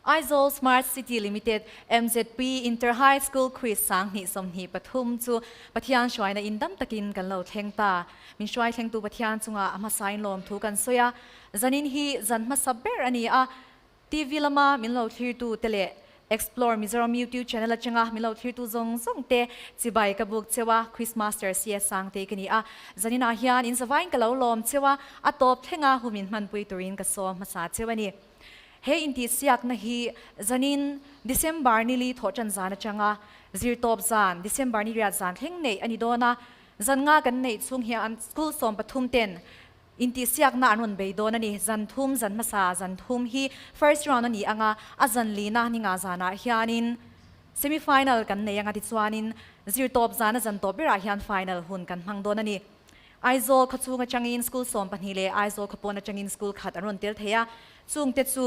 Aizawl Smart City Limited MZP Inter High School Quiz sang ni som ni pathum chu pathian shwai na indam takin kan lo thleng ta min shwai thleng tu pathian chunga ama sign lom thu kan soya zanin hi zanma sabber ani a TV lama min lo thir tu tele Explore Mizoram YouTube channel changa min lo thir tu zong te chibai ka buk chewa Quiz Master CS sang te kani a zanina hian in zawain ka lo lom chewa a top thenga humin man pui turin ka so masa chewani he inti siak na hi zanin December ni li thochan zana changa zir top zan December ni ria zan thleng nei ani dona zanga kan nei chung hi an school som pathum ten inti siak na anon be dona ni zan thum zan masa zan thum hi first round ani anga azan lina ni nga zana hianin semi final kan nei anga ti chuanin zir top zana zan top bera hian final hun kan hmang dona ni Aizawl khachunga changin school som panhile Aizawl khapona changin school khat aron tel theya chung te chu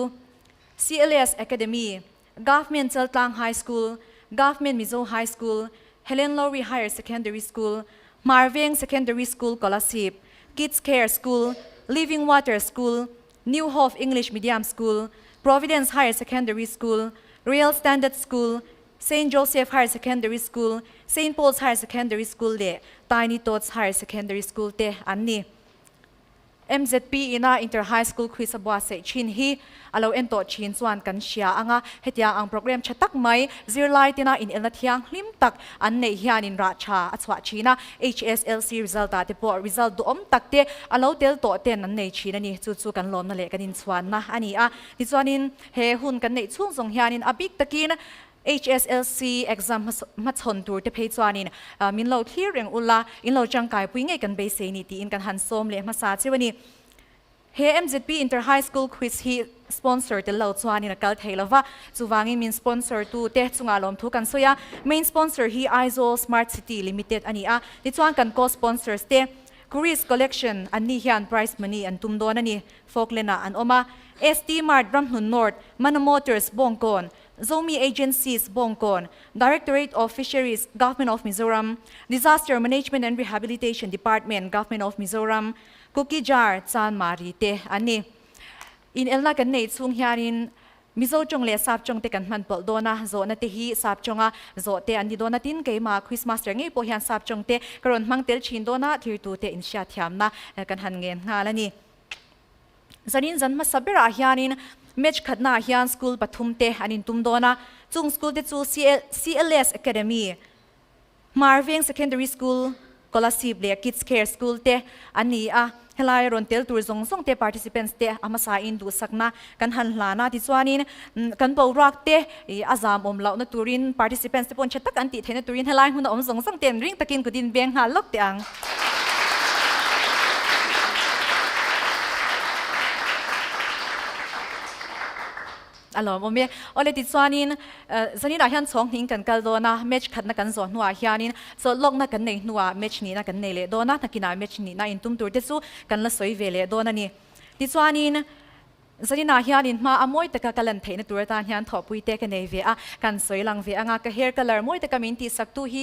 CLS Academy Government Chaltang High School Government Mizo High School Helen Lowry Higher Secondary School Marveng Secondary School Scholarship Kids Care School Living Water School New Hope English Medium School Providence Higher Secondary School Real Standard School St. Joseph Higher Secondary School St. Paul's Higher Secondary School le Tiny Tots Higher Secondary School te anni MZP ina Inter High School Quiz abwa se chin hi alo ento chin chuan kan sia anga hetia ang program chatak mai zirlai tina in elna thiang hlim tak an nei hian in ra cha achwa china HSLC result ta te po result du om takte alo tel to ten an nei china ni chu chu kan lom na le kan in chuan na ani a ti chuanin he hun kan nei chung zong hian in abik takin HSLC exam machon tur te phei chuanin min lo thlir reng ulla in lo changkai pui ngai kan be se ni ti in kan han som le masa chewani he MZP Inter High School Quiz hi sponsor te lo chuanin kal theilova chuwangi min sponsor tu te chunga lom thu kan soya main sponsor hi Aizawl Smart City Limited ani a ti chuan kan co sponsors te Quiz Collection ani hian prize money an tumdon ani Folklena an oma ST Mart Ramhnun North Mana Motors Bongkon Zomi Agencies Bongkon, Directorate of Fisheries, Government of Mizoram, Disaster Management and Rehabilitation Department, Government of Mizoram, Cookie Jar, Chan Mari te ani. In elna kan nei chung hianin Mizo chong le sap chong te kan man pol dona zo na te hi sap chonga zo te ani dona tin ke ma quiz master ngai po hian sap chong te karon mang tel chin dona thir tu te in sha thiam na kan han ngen nga lani. Zanin zan ma sabera hianin match khatna hian school pathum te anin tumdona chung school te chu CLS Academy Marveng Secondary School Scholarship le Kids Care School te ani a helai ron tel tur zong zong te participants te amasa in du sakna kan han hlana ti chuanin kan bo rak te azam om lau na turin participants te pon chatak an ti thena turin helai hun om zong zong ten ring takin kudin beng ha lok te ang alom ome ole ti chuanin zanina hian chong hing kan kal dona match khatna kan zo nuwa hianin so lok na kan nei nuwa match ni na kan nei le dona nakina match ni na in tum tur te chu kan la soi vele dona ni ti chuanin zanina hianin ma amoi taka kalan theina tur tan hian thopui te ka nei ve a kan soi lang ve anga ka hair color moi taka min ti saktu hi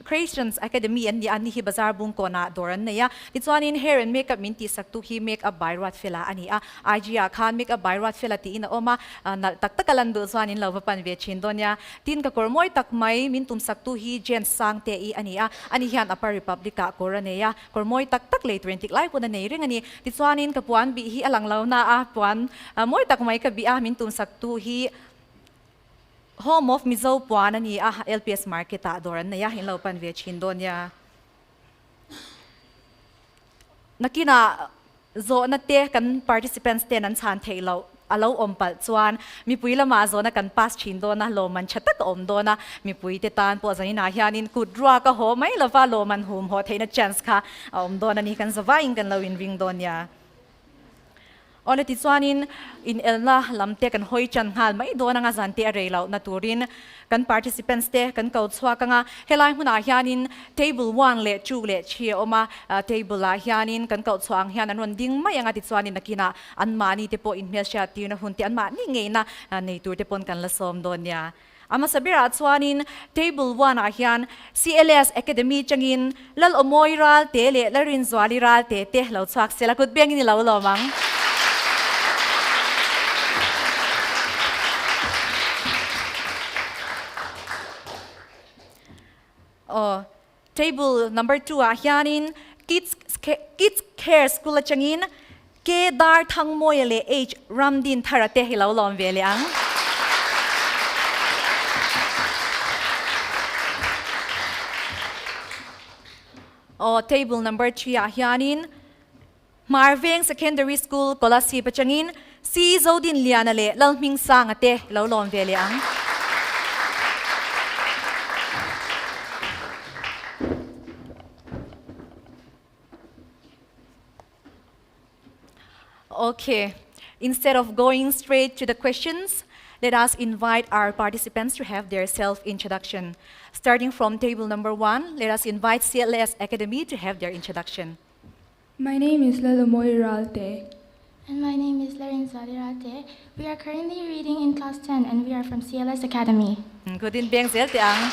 Creations Academy an ni hi bazar bung kona doran neya ti chuanin hair and makeup min ti saktu hi makeup by rat fela ani a IGA khan makeup by rat fela ti in oma nal tak takalan du chuanin lo pan ve chin donya tin ka kor moi tak mai min tum saktu hi gen sang te I ani a ani hian upper republic ka koraneya kor moi tak tak le 20 lai puna nei ring ani ti chuanin ka puan bi hi alang lo na a puan moi tak mai ka bi a min tum saktu hi Home of Mizo puan ani a LPS market a doran na ya hin lo pan ve chin donya nakina zo na te kan participants te nan chan theilo alo ompal chuan mi pui lama zo na kan pass chin do na lo man chatak om do na mi pui te tan po zanina hianin kudra ka ho mai lova lo man hum ho theina chance kha om do na ni kan zawa in kan lo in ring donya ole ti chuanin in elna lamte kan hoi chan hal mai do na nga zante areilo na turin kan participants te kan ko chwa kanga helai huna hianin table 1 le 2 le 3 oma table la hianin kan ko chwang hian an ron ding mai anga ti chuanin nakina an mani te po in mel sha ti na hun te an ma ni ngei na nei tur te pon kan la som donya ama sabira chuanin table 1 a hian CLS Academy changin lal omoiral te le larin zwaliral te te lo chwak sela kut beng ni lo lo mang table number 2 hianin kids care school changin ke dar thang moy le h ramdin tharate hilo lom ve liang table number 3 hianin Marveng Secondary School Kolasi Pachangin si Zodin Liana le lalming sang ate lo lom ve liang Okay, instead of going straight to the questions, let us invite our participants to have their self-introduction. Starting from table number 1, let us invite CLS Academy to have their introduction. My name is Lelamoy Ralte. And my name is Aizawl. We are currently reading in class 10 and we are from CLS Academy. Good in Beng Zel Tiang.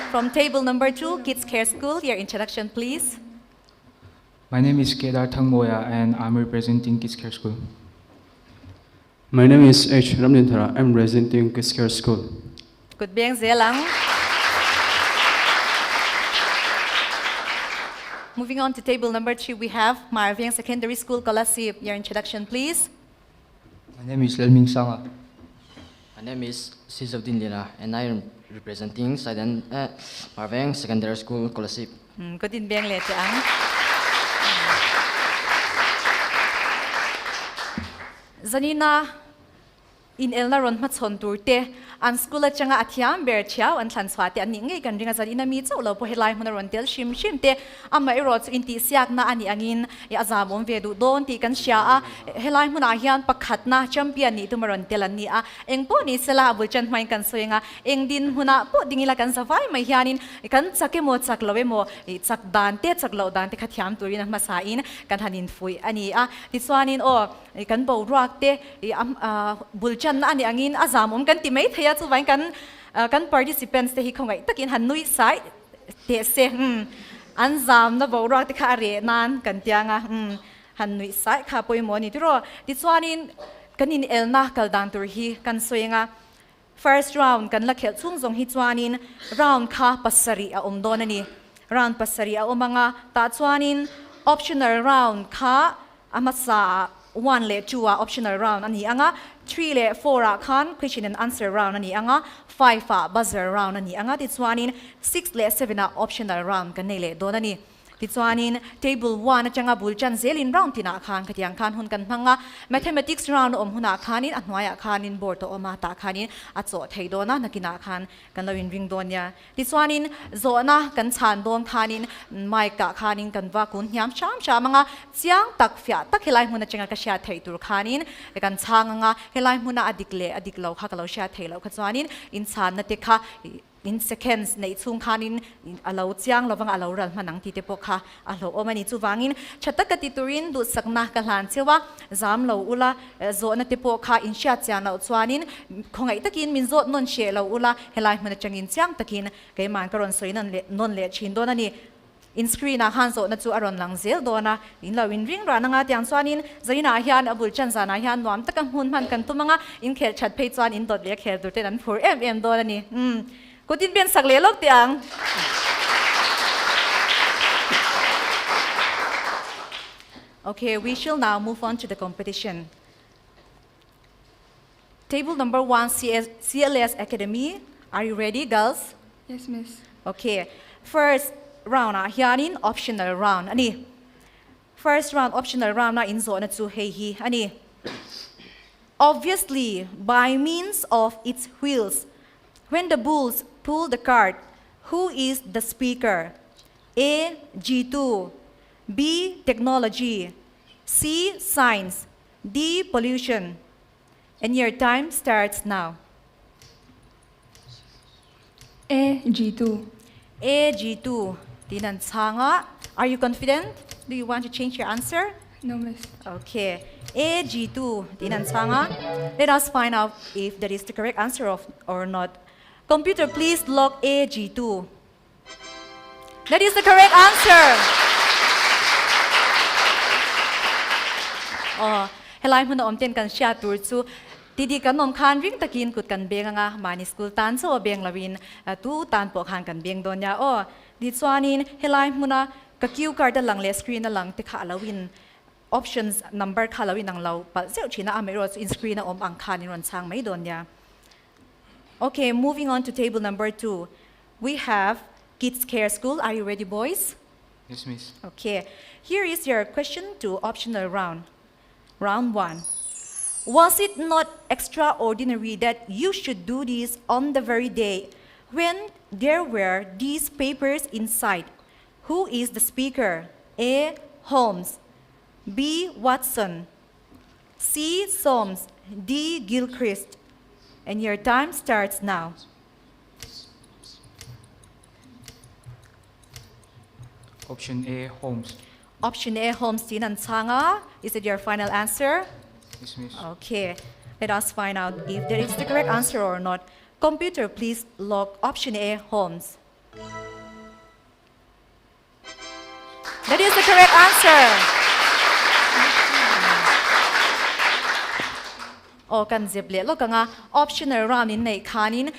From table number 2, Kids Care School, your introduction please. My name is Kedar Thangmoya and I'm representing Kids Care School. My name is H. Ramdinthara. I'm representing Kids Care School. Good Beng Zelang. Moving on to table number 3, we have Marveng Secondary School Kolasi. Your introduction please. My name is Lelming Sanga. My name is Sizodin Lina and I am representing Marveng Secondary School Kolasip. Good in Beng Le Tiang. Zanina in elna ron matson turte an school changa athiam ber chiao an thlan swate an nge kan ringa zanina mi cholo po helai hmona ron tel shim te ama ero chu inti siak na ani angin ya azamom ve du don ti kan sha a helai hmona hian pakhat na champion ni tumaron tel an ni a engpo ni sela bulchan mai kan soenga engdin huna po dingila kan safai mai hianin kan chake mo chak lowe mo chak dan te chak lo dan te khathiam turin ma sa in kan hanin fui ani a ti swanin kan bo ruak te bulchan na ani angin azamom kan ti mai thaya chu wain kan participants te hi khongai takin hanui sai te se an zam na bo ruak te kha re nan kan tianga hanui sai kha poi mo ni tiro ti swanin kanin elna kaldang tur hi kan soenga first round kan la khel chung zong hi chuanin round kha pasari a omdon ani round pasari a omanga ta chuanin optional round kha amasa 1 le 2 optional round ani anga 3 le 4 khan question and answer round ani anga 5 buzzer round ani anga ti chuanin 6 le 7 optional round kan nei le don ani ti chuanin table 1 atanga bulchan zelin round tina khan khatiang khan hun kan hmanga mathematics round om huna khanin anwaya khanin board to oma ta khanin acho theidona nakina khan kan loin ring donya ti chuanin zona kan chan dong khanin mai ka khanin kan wa kun hyam cham chamanga chiang tak fya tak helai huna chenga ka sha theitur khanin kan changanga helai huna adiklo kha kalo sha theilo kha chuanin in chan na te kha in seconds nei chung khanin alo chiang lowang alo ral manang ti te pokha alo omani chuwangin thataka ti turin du sakna ka hlan chewa zam lo ula zo na te pokha in sha chiang lo chuanin khongai takin min zo non she lo ula helai hmana changin chiang takin keiman karon soinan le non le chin don ani in screen a han zo na chu aron lang zel dona in lo in ring ra nanga tiang chuanin zaina hian abul chan zana hian nuam taka hun man kan tumanga in khel chat phei chuan in dot le khel dur te an 4mm don ani Kutin bian sak le lok tiang. Okay, we shall now move on to the competition. Table number 1, CLS Academy. Are you ready, girls? Yes, miss. Okay, first round hianin optional round ani. First round optional round na in zona chu hei hi ani. Obviously, by means of its wheels, when the bulls pull the cart, who is the speaker? A. G2, B. Technology, C. Science, D. Pollution. And your time starts now. A. G2. A. G2. Tinan changa. Are you confident? Do you want to change your answer? No, miss. Okay. A. G2. Tinan changa. Let us find out if that is the correct answer or not. Computer, please log AG2. That is the correct answer. Helai huna omten kan sha tur chu Tidi kan nom khan ring takin kut kan beng anga mani school tan so beng lawin tu tan po khan kan beng don ya o di chuanin helai muna ka cue card da lang le screen da lang te kha lawin options number kha lawin ang law pal zeu china amero in screen na om ang khan in ron chang mai don ya. Okay, moving on to table number 2. We have Kids Care School. Are you ready, boys? Yes, Miss. Okay, here is your question to optional round. Round 1. Was it not extraordinary that you should do this on the very day when there were these papers inside? Who is the speaker? A. Holmes. B. Watson. C. Soames. D. Gilchrist. And your time starts now. Option A, Holmes. Option A, Holmes Tinan Changa. Is it your final answer? Yes, Miss. Okay, let us find out if there is the correct answer or not. Computer, please log option A, Holmes. That is the correct answer. O kan zeble lo kanga optional round in nei khanin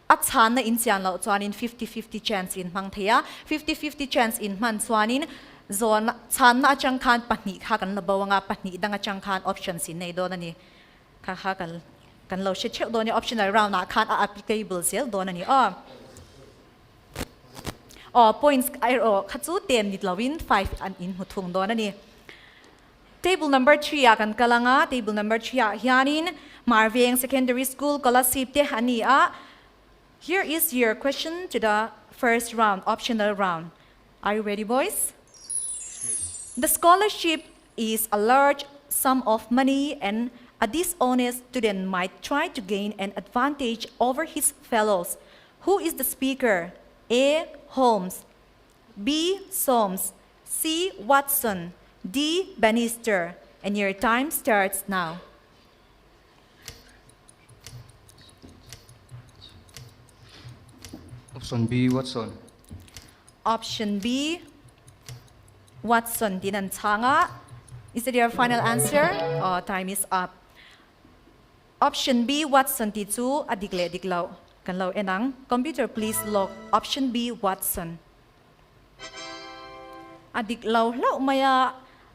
at chan na in chian lo chuanin 50-50 chance in mang theya 50-50 chance in man chuanin zon chan na chang khan pahni kha kan labawanga pahni danga chang khan options in nei don ani kha kan lo she cheu don ni optional round na khan applicable sel don ani points ai ro khachu 10 nit lawin 5 an in huthung don ani. Table number 3 akan kalanga. Table number 3 hianin Marveng Secondary School scholarship te hani a. Here is your question to the first round, optional round. Are you ready, boys? The scholarship is a large sum of money, and a dishonest student might try to gain an advantage over his fellows. Who is the speaker? A. Holmes. B. Soames. C. Watson. D. Bannister. And your time starts now. Option B, Watson. Option B, Watson. Dinan changa. Is it your final answer? Time is up. Option B, Watson. Ti chu adigle diglaw. Kan law enang. Computer, please log option B, Watson. Adiklaw law maya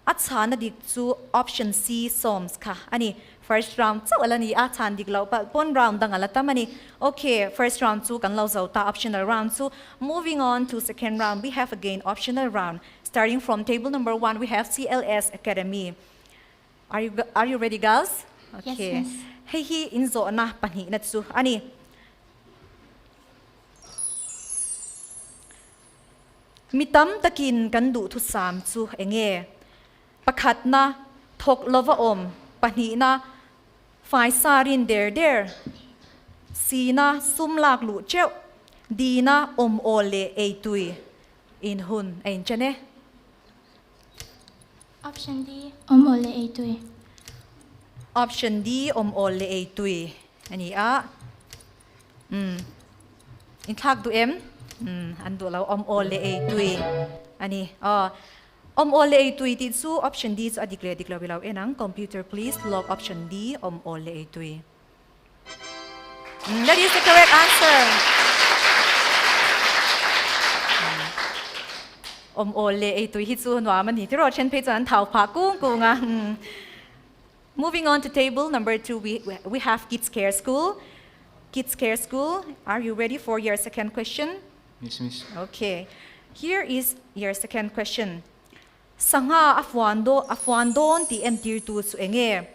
at sana dik chu option C, Soames ka. Ani first round so wala ni at san diglaw pa pon round dang alata mani. Okay, first round chu kan law ta optional round. So moving on to second round, we have again optional round. Starting from table number 1, we have CLS Academy. Are you ready, girls? Okay. Yes, miss. Hey hi inzo na pani na chu ani. Mitam takin kan du thu sam chu enge. Pakhat na thok lova om pani na fai sarin der si na sum lak lu cheu di na om ole ei tui in hun ein chane. Option D, Omole Eitui. Option D, om ole ei tui ani a in thak du em an du lo om ole ei tui ani om ole ei tui ti chu option D chu declare below enang. Computer, please log option D, om ole ei tui. That is the correct answer. Om ole ei tui hi chu nwa man ni ti ro chen pe chan thau pha kung a. Moving on to table number 2, we have Kids Care School. Kids Care School, are you ready for your second question? Yes, Miss. Okay. Here is your second question. Sanga afwan don ti empty tu su enge.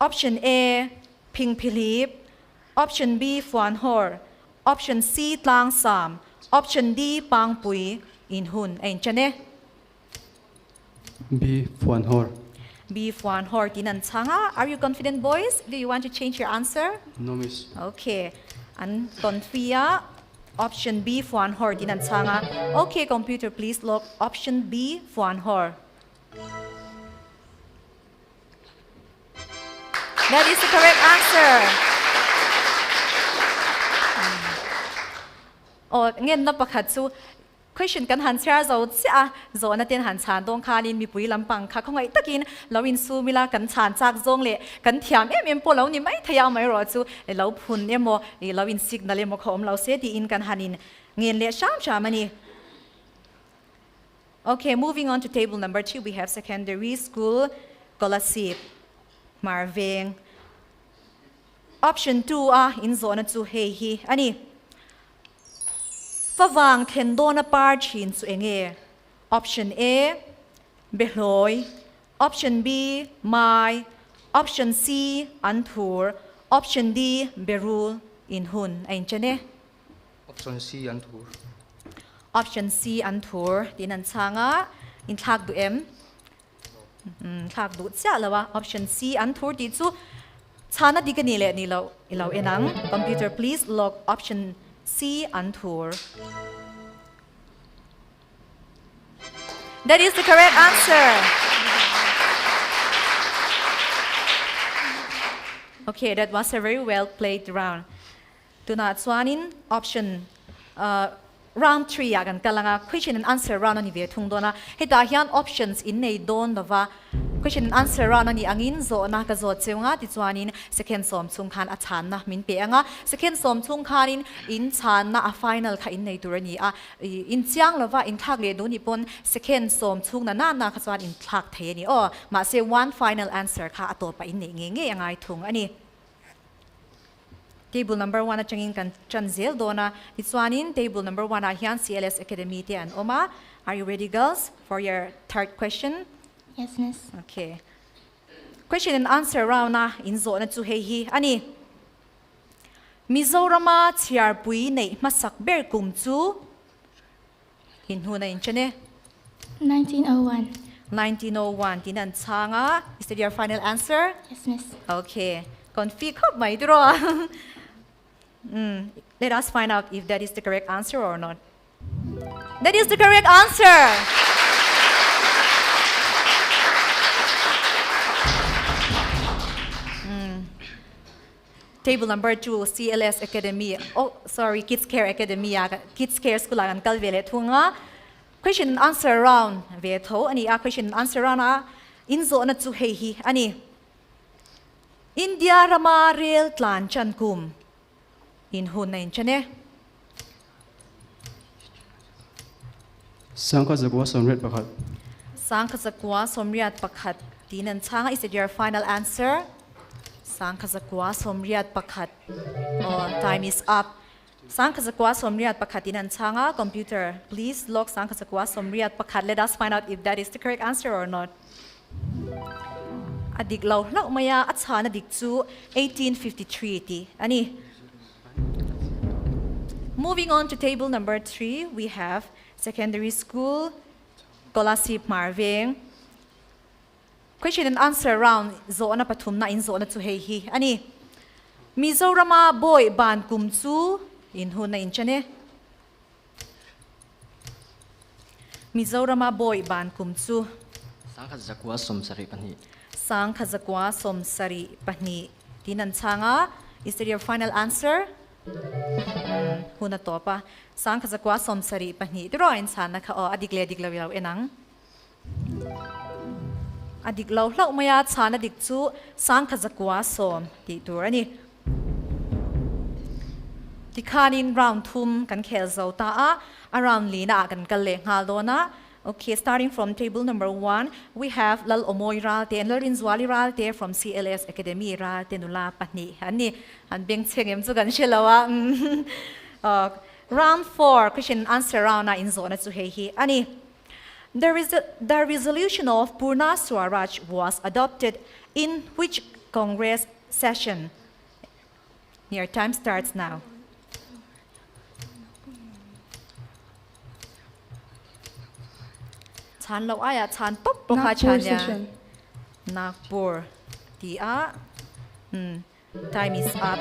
Option A, Ping Philip. Option B, Fuan Hor. Option C, Tlang Sam. Option D, Pang Pui in Hun. Ain chane? B. Fuan Hor. B, Fuan Hor tinan changa. Are you confident, boys? Do you want to change your answer? No, miss. Okay. An Tonfia. Option B, Fuan Hor tinan changa. Okay, computer, please log option B, Fuan Hor. That is the correct answer. Ngem na pakhat chu question กันหันเชียร์เราเสียโซนเตียนหันชานตรงคานินมีปุ๋ยลำปังค่ะคงไอ้ตะกินเราอินซูมิลากันชานจากซงเละกันเทียมเอ็มปเรานี่ไม่ทยาไม่รอจูเราพุ่นโมเราอินซิกนั่นโมขอมเราเสียดีอินกันหันินเงินเละชามันนี่ Okay, moving on to table number 2, we have secondary school, Golasip, Marvin. Option 2 in zona 2 hi. Ani. Favang kendona parchin su enge. Option A, Behloi. Option B, Mai. Option C, Antur. Option D, Berul, in Hun. Ain chane? Option C and tour. Option C an tour din an changa in thak du em thak du cha lawa option C an tour di chu chana di kan ni lo enang computer please log option C an tour. That is the correct answer. Okay, that was a very well played round. Tuna chuanin option round 3 กันกำลัง question and answer round นี่เวทุงโดนะให้ตาเห็น options in ในโดนว่า question and answer round นี่อังอินโซนะก็โซเจียงติดจวนนี้ second สมชุงคานอัชานนะมินเปียงsecond สมชุงคานินอินชานนะ final ค่ะอินในตัวนี้อินเจียงแล้วว่าอินทักเลยดูนี่ปน second สมชุงน่าขจวนอินทักเทนี่มาเซ one final answer ค่ะตัวไปอินเงี้ยยังไงทุงอันนี้Table number 1 at changing kan chanzel dona itsuanin table number 1 ahian CLS Academy te an oma. Are you ready, girls, for your third question? Yes, Miss. Okay. Question and answer round na in zona chu hi ani Mizorama chiar pui nei masak ber kum chu in hu na in chane 1901. 1901 tinan changa. Is that your final answer? Yes, Miss. Okay. Config up my draw. Let us find out if that is the correct answer or not. That is the correct answer. Table number 2, CLS Academy. Oh, sorry, Kids Care Academy. Kids Care School ang kalvele tunga. Question and answer round. Veto ani question and answer round inzo na chu hi ani. India Rama Rail Tlan Chan Kum. In Hun na in chane. Sangka Zakwa Somret Pakhat. Sangkazakwa Somriat Pakhat. Dinan changa, is it your final answer? Sangkazakwa Somriat Pakhat. Oh, time is up. Sangkazakwa Somriat Pakhat dinan changa. Computer, please log Sangkazakwa Somriat Pakhat. Let us find out if that is the correct answer or not. Adik lau maya at sana dik chu 1853 ti. Ani. Moving on to table number 3, we have secondary school, Golasip Marvin. Question and answer round zona patum na in zona chu hi. Ani. Mizorama boy ban kum chu in hu na in chane. Mizorama boy ban kum chu. Sangkat zakwa som sari panhi. Sangkazakwa som sari pahni tinan changa. Is that your final answer? Huna to pa. Sangkazakwa som sari pahni. Dro in sana ka adik law enang. Adik law maya chana dik chu sangkazakwa som ti tur ani. Tikanin round thum kan khel zo ta around lina kan kalle ngal do na. Okay, starting from table number 1, we have Lal Omoy Ralte and Larin Zwali Ralte from CLS Academy Ralte Nula Patni. Hani, and Bing Tsingim Zugan Shilawa. Round 4, question and answer round in Zona Zuhehi. Ani, the resolution of Purna Swaraj was adopted in which Congress session? Your time starts now. Chan lo aya chan top poka chan ya. Nagpur. Ti time is up.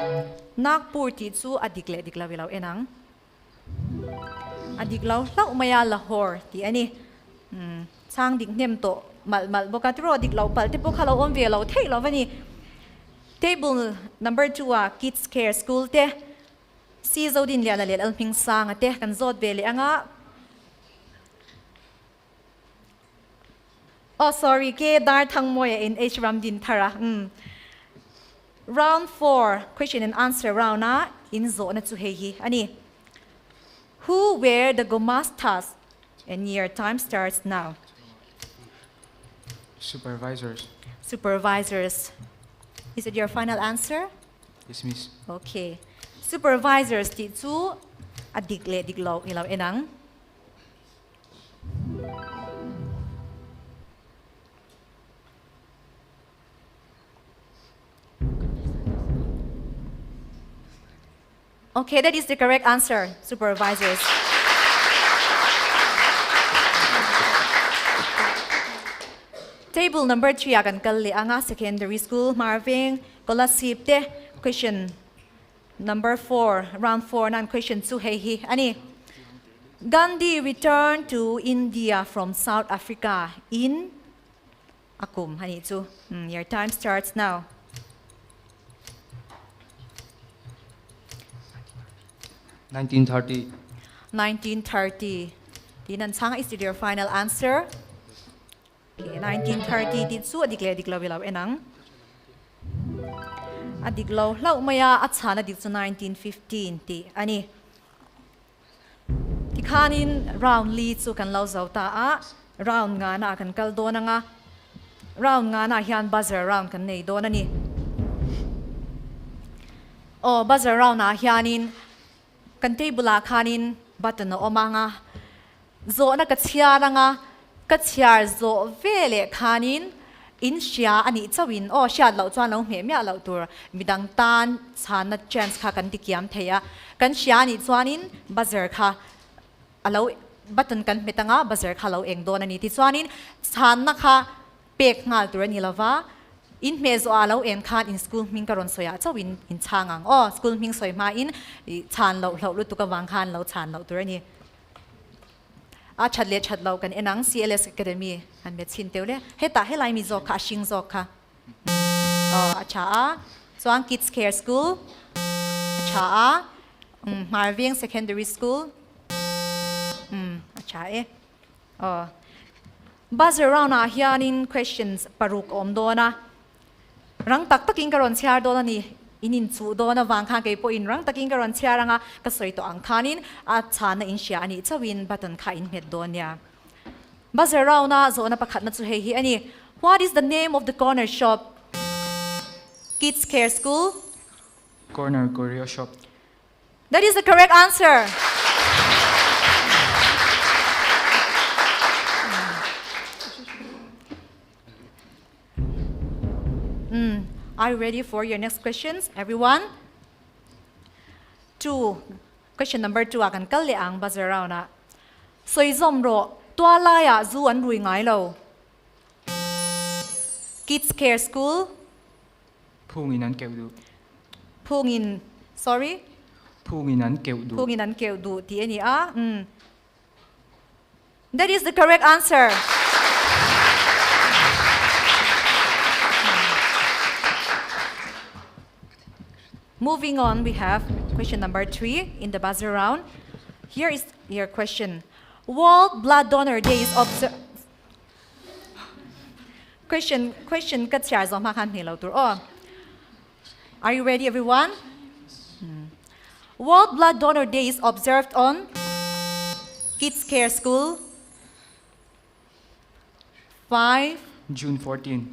Nagpur ti chu adikla wilaw enang. Adiklaw lau maya Lahore ti ani. Chang dik nem to mal bokatro adiklaw pal te poka lo on ve lo thei lo wani. Table number 2 Kids Care School te. Si zo din lian la le alping sang ate kan zot ve le anga. Oh, sorry, Kedar Thangmoya in H. Ramdin Thara. Round 4, question and answer round na in zona to hehi. Ani, who wear the gomastas? And your time starts now. Supervisors. Supervisors. Is it your final answer? Yes, Miss. Okay. Supervisors ti chu adigle diglaw ilaw enang. Okay, that is the correct answer. Supervisors. Table number 3 akan kalli anga secondary school Marvin kolasip te question number 4 round 4 nan question 2 hehi ani Gandhi returned to India from South Africa in akum hani chu your time starts now. (1930). 1930. Dinan sang is it your final answer? Okay, 1930 dit su adiklaw bilaw enang. Adiklaw lau maya at sana dit su 1915 ti ani. Ti kanin round lead su kan lau zaw ta a round nga na kan kal do na nga. Round nga na hian buzzer round kan nei do na ni. Oh, buzzer round na hianin kan table kanin button na omanga zo na katsia na nga katsiar zo vele kanin in siya ani chawin o siya lau chuan lau hme mya lau tur midang tan chan na chance kha kan tikiam theya kan siya ni chuanin buzzer kha alo button kan metanga buzzer kha lau eng don ani ti chuanin chan na kha pek ngal tur ani lova in me zo alo en khan in school ming karon soya chawin in changang o school ming soi ma in chan lau lau lu tu ka wang khan lau chan lau tur ani a chat lau kan enang CLS Academy han met chin teule heta helai mi zo kha shing zo kha acha a chuan kids care school acha a Marvin secondary school acha e buzzer round a hianin questions paruk om dona rang tak takin karon chhiar dona ni inin chu dona wang kha ke po in rang takin karon chhiaranga ka soi to ang khanin a chana in sia ani chawin button kha in met donya buzzer round na zo na pakhat na chu he hi ani what is the name of the corner shop kids care school Corner Korea shop. that is the correct answer. Are you ready for your next questions, everyone? 2. Question number 2 akan kalli ang buzzer round na. Soi zomro tua laya zu an rui ngai lo. Kids care school. Punginan keudu. Pungin. Sorry. Punginan keudu. Punginan keudu ti ani a. That is the correct answer. Moving on, we have question number 3 in the buzzer round. Here is your question. World Blood Donor Day is observed. Question katsyar zo makan ni lau tur. Are you ready, everyone? World Blood Donor Day is observed on Kids Care School. 5. June 14.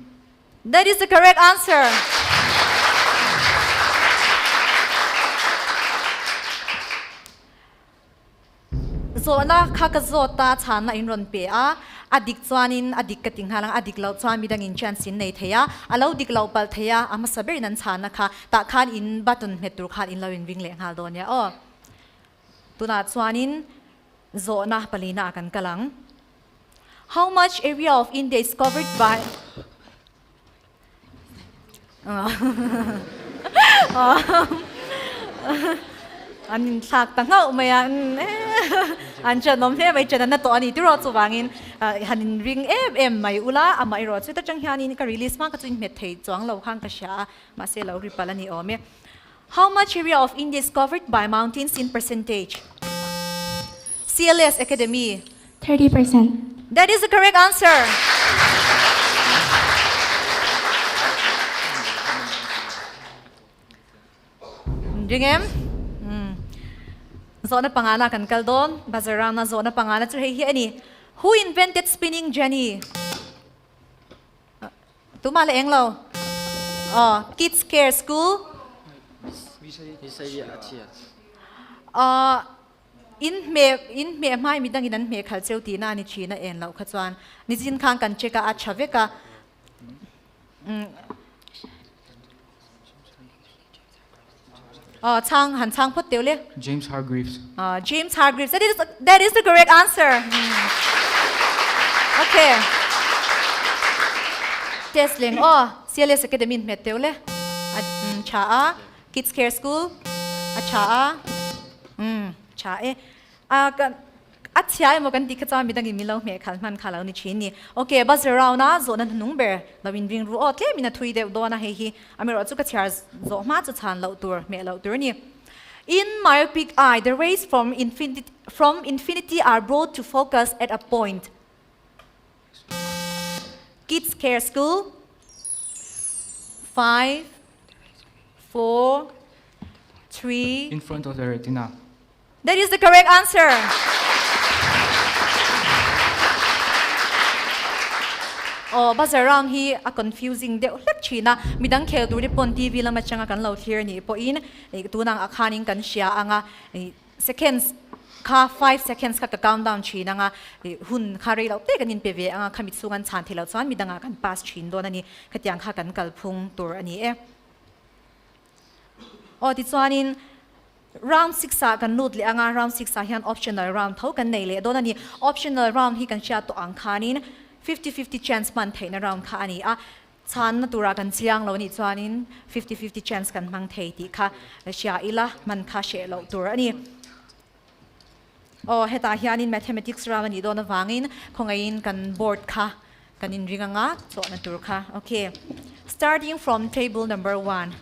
That is the correct answer. So na kakazota chan na inron pe a adik chuanin adik kating halang adik lau chuan midang in chance in nei theya alo dik lau pal theya ama saber nan chan na kha ta khan in button metur khan in lawin wing leng hal don ya o tuna chuanin zo na palina kan kalang. How much area of India is covered by an sak tanga umaya an chanom he mai chana to ani tiro chuwangin hanin ring mai ula amai ro chuta chang hianin ka release ma ka chuin met thei chuang lo khang ka sha ma se lo ripalani ome. How much area of India is covered by mountains in percentage? CLS Academy. 30%. That is the correct answer. Ringem zona pangana kan kaldon bazaran na zona pangana chu hei hi ani who invented spinning jenny tuma le englo kids care school in me mai mi dang inan me khal cheu ti na ni china en lo kha chuan ni jin khang kan cheka a chaveka chang han chang phot teu le James Hargreaves. James Hargreaves. That is the correct answer. Okay. Test ling. CLS Academy meteu le. Cha a Kids Care School. Cha a. Cha e. Chia mo kan dikha cha mi dang mi lo me khal man khala ni chin ni. Okay, buzz around na zo na nung ber. La win ring ru tle mi na thui de do na he hi. Amero chu ka char zo ma chu chan lo tur me lo tur ni. In myopic eye, the rays from infinity are brought to focus at a point. Kids Care School. 5, 4, 3. In front of the retina. That is the correct answer. Buzzer round hi a confusing de lek china midang khel tur pon TV la machanga kan lo thir ni po in tunang akhaning kan sia anga seconds ka 5 seconds ka countdown china nga hun khari lo te kanin peve anga khamit sungan chan thilo chuan midanga kan pass chin don ani khatiang kha kan kalphung tur ani e ti chuanin round 6 a kan lut le anga round 6 a hian optional round tho kan nei le don ani optional round hi kan sia to ang khanin 50-50 chance man thein around kha ani a chan na tura kan chiang lo ni chuanin 50-50 chance kan mang thei ti kha sia ila man kha she lo tur ani heta hianin mathematics round ani don awangin khongain kan board kha kanin ringanga so na tur kha. Okay, starting from table number 1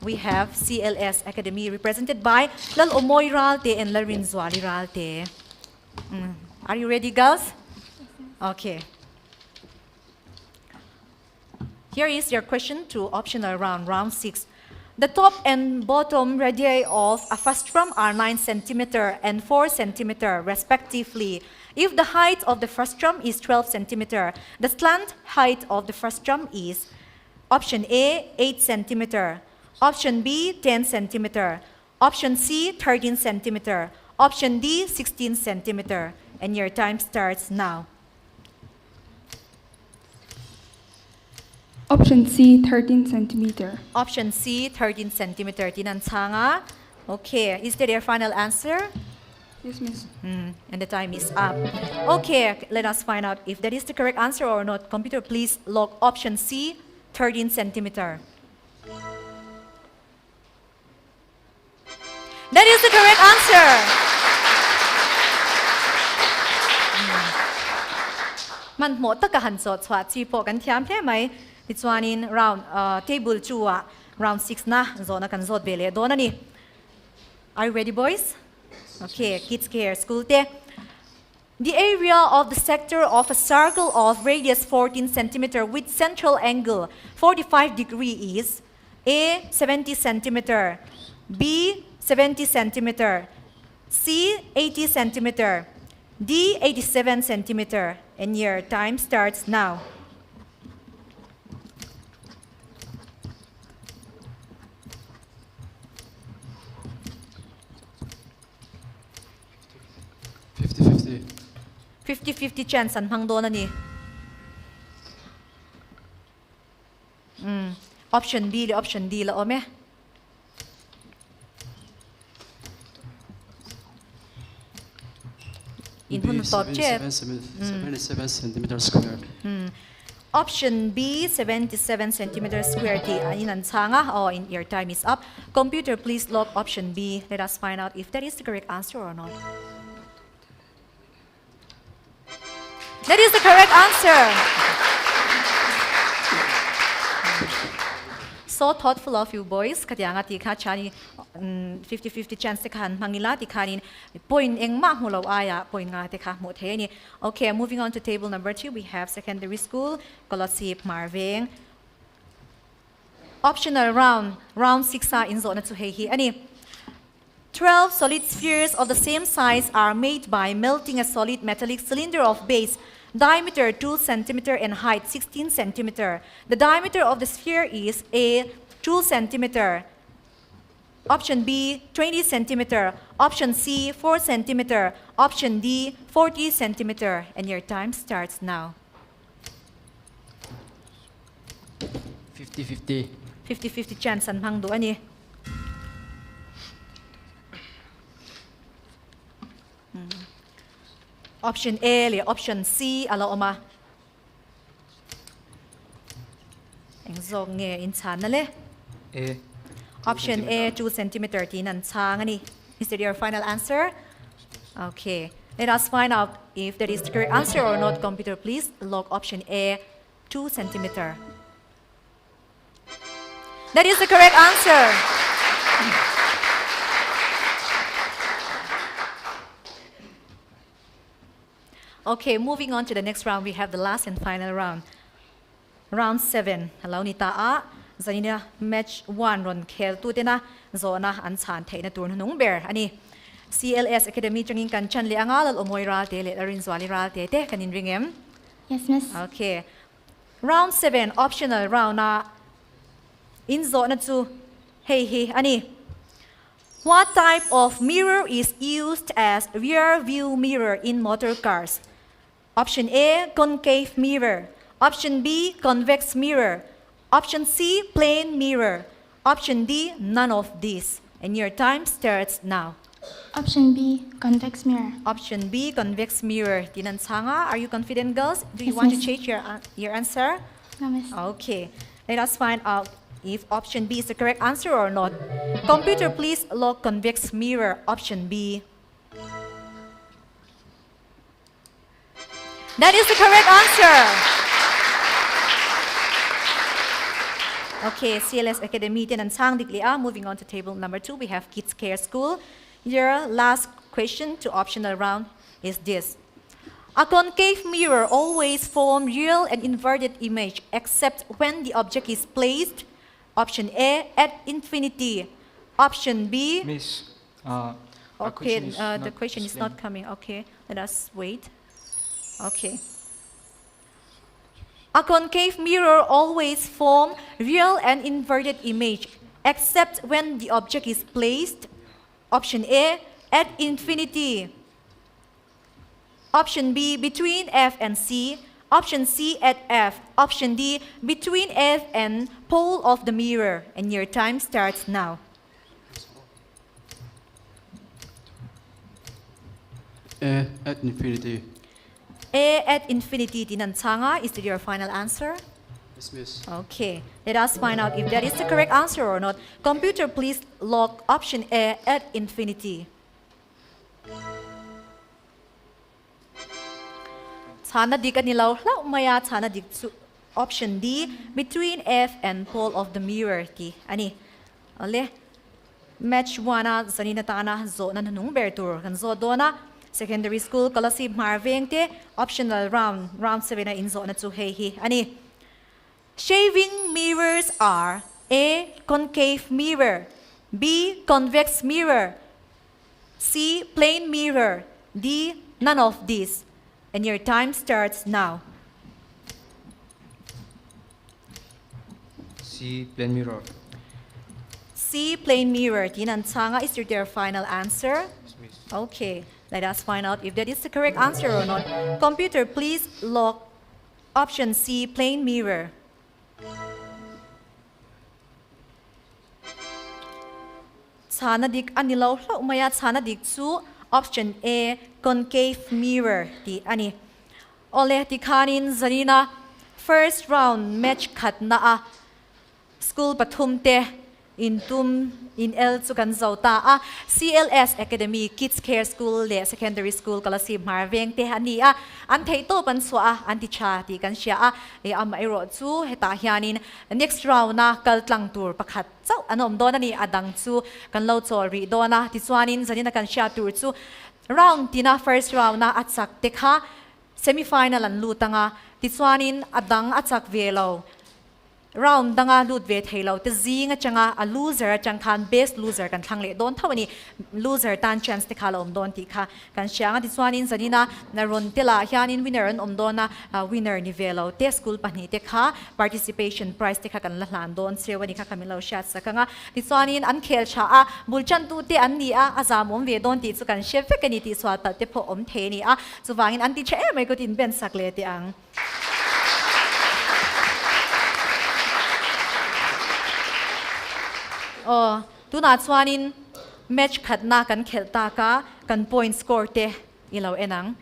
we have CLS Academy represented by Lal Omoy Ralte and Larin Zwali Ralte. Are you ready, girls? Okay. Here is your question to optional round, round 6. The top and bottom radii of a frustrum are 9 cm and 4 cm respectively. If the height of the frustrum is 12 cm, the slant height of the frustrum is option A, 8 cm, option B, 10 cm, option C, 13 cm, option D, 16 cm. And your time starts now. Option C, 13 centimeter. Option C, 13 centimeter. Tinan changa. Okay, is that your final answer? Yes, miss. And the time is up. Okay, let us find out if that is the correct answer or not. Computer, please log option C, 13 centimeter. That is the correct answer. Man mo ta ka han so chwa chi po kan thiam the mai ti chuanin round table 2 round 6 na zona kan zot bele don ani. Are you ready, boys? Okay, Kids Care School te. The area of the sector of a circle of radius 14 centimeter with central angle 45 degree is A, 70 centimeter, B, 70 centimeter, C, 80 centimeter, D, 87 centimeter. And your time starts now. $50-50 chance an phang don ani. Option B le option D la ome. In hun top che. 77 centimeter square. Option B, 77 centimeters square T. Inan changa. In your time is up. Computer, please log option B. Let us find out if that is the correct answer or not. That is the correct answer. So thoughtful of you, boys. Katianga ti kha chani 50-50 chance kan mangila ti khanin point eng ma hulo aya point nga te kha mo the ni. Okay, moving on to table number 2, we have secondary school Colosseum Marveng. Optional round 6 in zona to he ani. 12 solid spheres of the same size are made by melting a solid metallic cylinder of base diameter 2 cm and height 16 cm. The diameter of the sphere is A 2 cm, option B 20 cm, option C 4 cm, option D 40 cm. And your time starts now. 50-50. 50-50 chance an hang do ani. Option A le option C alo oma. Eng zog nge in chan na le. A. Option A 2 cm tinan chang ani. Is that your final answer? Okay. Let us find out if that is the correct answer or not. Computer, please log option A 2 cm. That is the correct answer. Okay, moving on to the next round, we have the last and final round. Round 7. Hello, Nita. Zanina match 1 ron khel tu tena zona an chan theina tur nung ber ani CLS Academy changin kan chan le angal omoira te le rin zwali ra te te kanin ringem. Yes, miss. Okay. Round 7 optional round na in zona chu hey ani. What type of mirror is used as rear view mirror in motor cars? Option A, concave mirror. Option B, convex mirror. Option C, plane mirror. Option D, none of these. And your time starts now. Option B, convex mirror. Option B, convex mirror. Tinan sanga, are you confident, girls? Do you Yes, want to miss. change your answer? No, miss. Okay. Let us find out if option B is the correct answer or not. Computer, please log convex mirror, option B. That is the correct answer. Okay, CLS Academy and Sang Diklia. Moving on to table number 2, we have Kids Care School. Your last question to optional round is this. A concave mirror always forms real and inverted image except when the object is placed. Option A, at infinity. Option B. Miss. Okay, the question is not coming. Okay, let us wait. Okay. A concave mirror always forms real and inverted image except when the object is placed. Option A, at infinity. Option B, between F and C. Option C, at F. Option D, between F and pole of the mirror. And your time starts now. A at infinity. A at infinity tinanchanga. Is that your final answer? Yes, miss. Okay. Let us find out if that is the correct answer or not. Computer, please log option A at infinity. Chana dik anilaw hlaw maya chana dik option D, between F and pole of the mirror ti ani ale match 1 zanina tana zo na nung bertur kan zo dona secondary school kalasib marveng te optional round 7 na in zo na chu hey hi ani. Shaving mirrors are A, concave mirror, B, convex mirror, C, plane mirror, D, none of these. And your time starts now. C. Plane mirror. C, plane mirror. Tinanchanga, is your final answer? Yes, miss. Okay, let us find out if that is the correct answer or not. Computer, please log option C, plane mirror. Chanadik anilaw hlaw maya chanadik chu option A, concave mirror ti ani. Ole ti khanin zanina first round match khat na a school pathum te in L chu kan zauta a CLS Academy Kids Care School le secondary school kalasib marveng te ani a an thei to pan swa an ti cha ti kan sia a e am ai ro chu heta hianin next round na kal tlang tur pakhat chau anom don ani adang chu kan lo chori dona ti chuanin zanina kan sia tur chu round tina first round na achak te kha semi final an lutanga ti chuanin adang achak velo round danga lut ve thailo te zinga changa a loser chang khan best loser kan thangle don thawani loser tan chance te khalom don ti kha kan sianga ti chuanin zanina na ron tela hianin winner an omdona winner ni velo te school pani te kha participation prize te kha kan la hlan don sewani kha kamilo shat sakanga ti chuanin an khel cha a bulchan tu te an ni a azamom ve don ti chu kan she fe kani ti swal ta te pho om the ni a chuwangin an ti che mai ko tin ben sakle te ang tuna chuanin match khatna kan khelta ka kan point score te ilo enang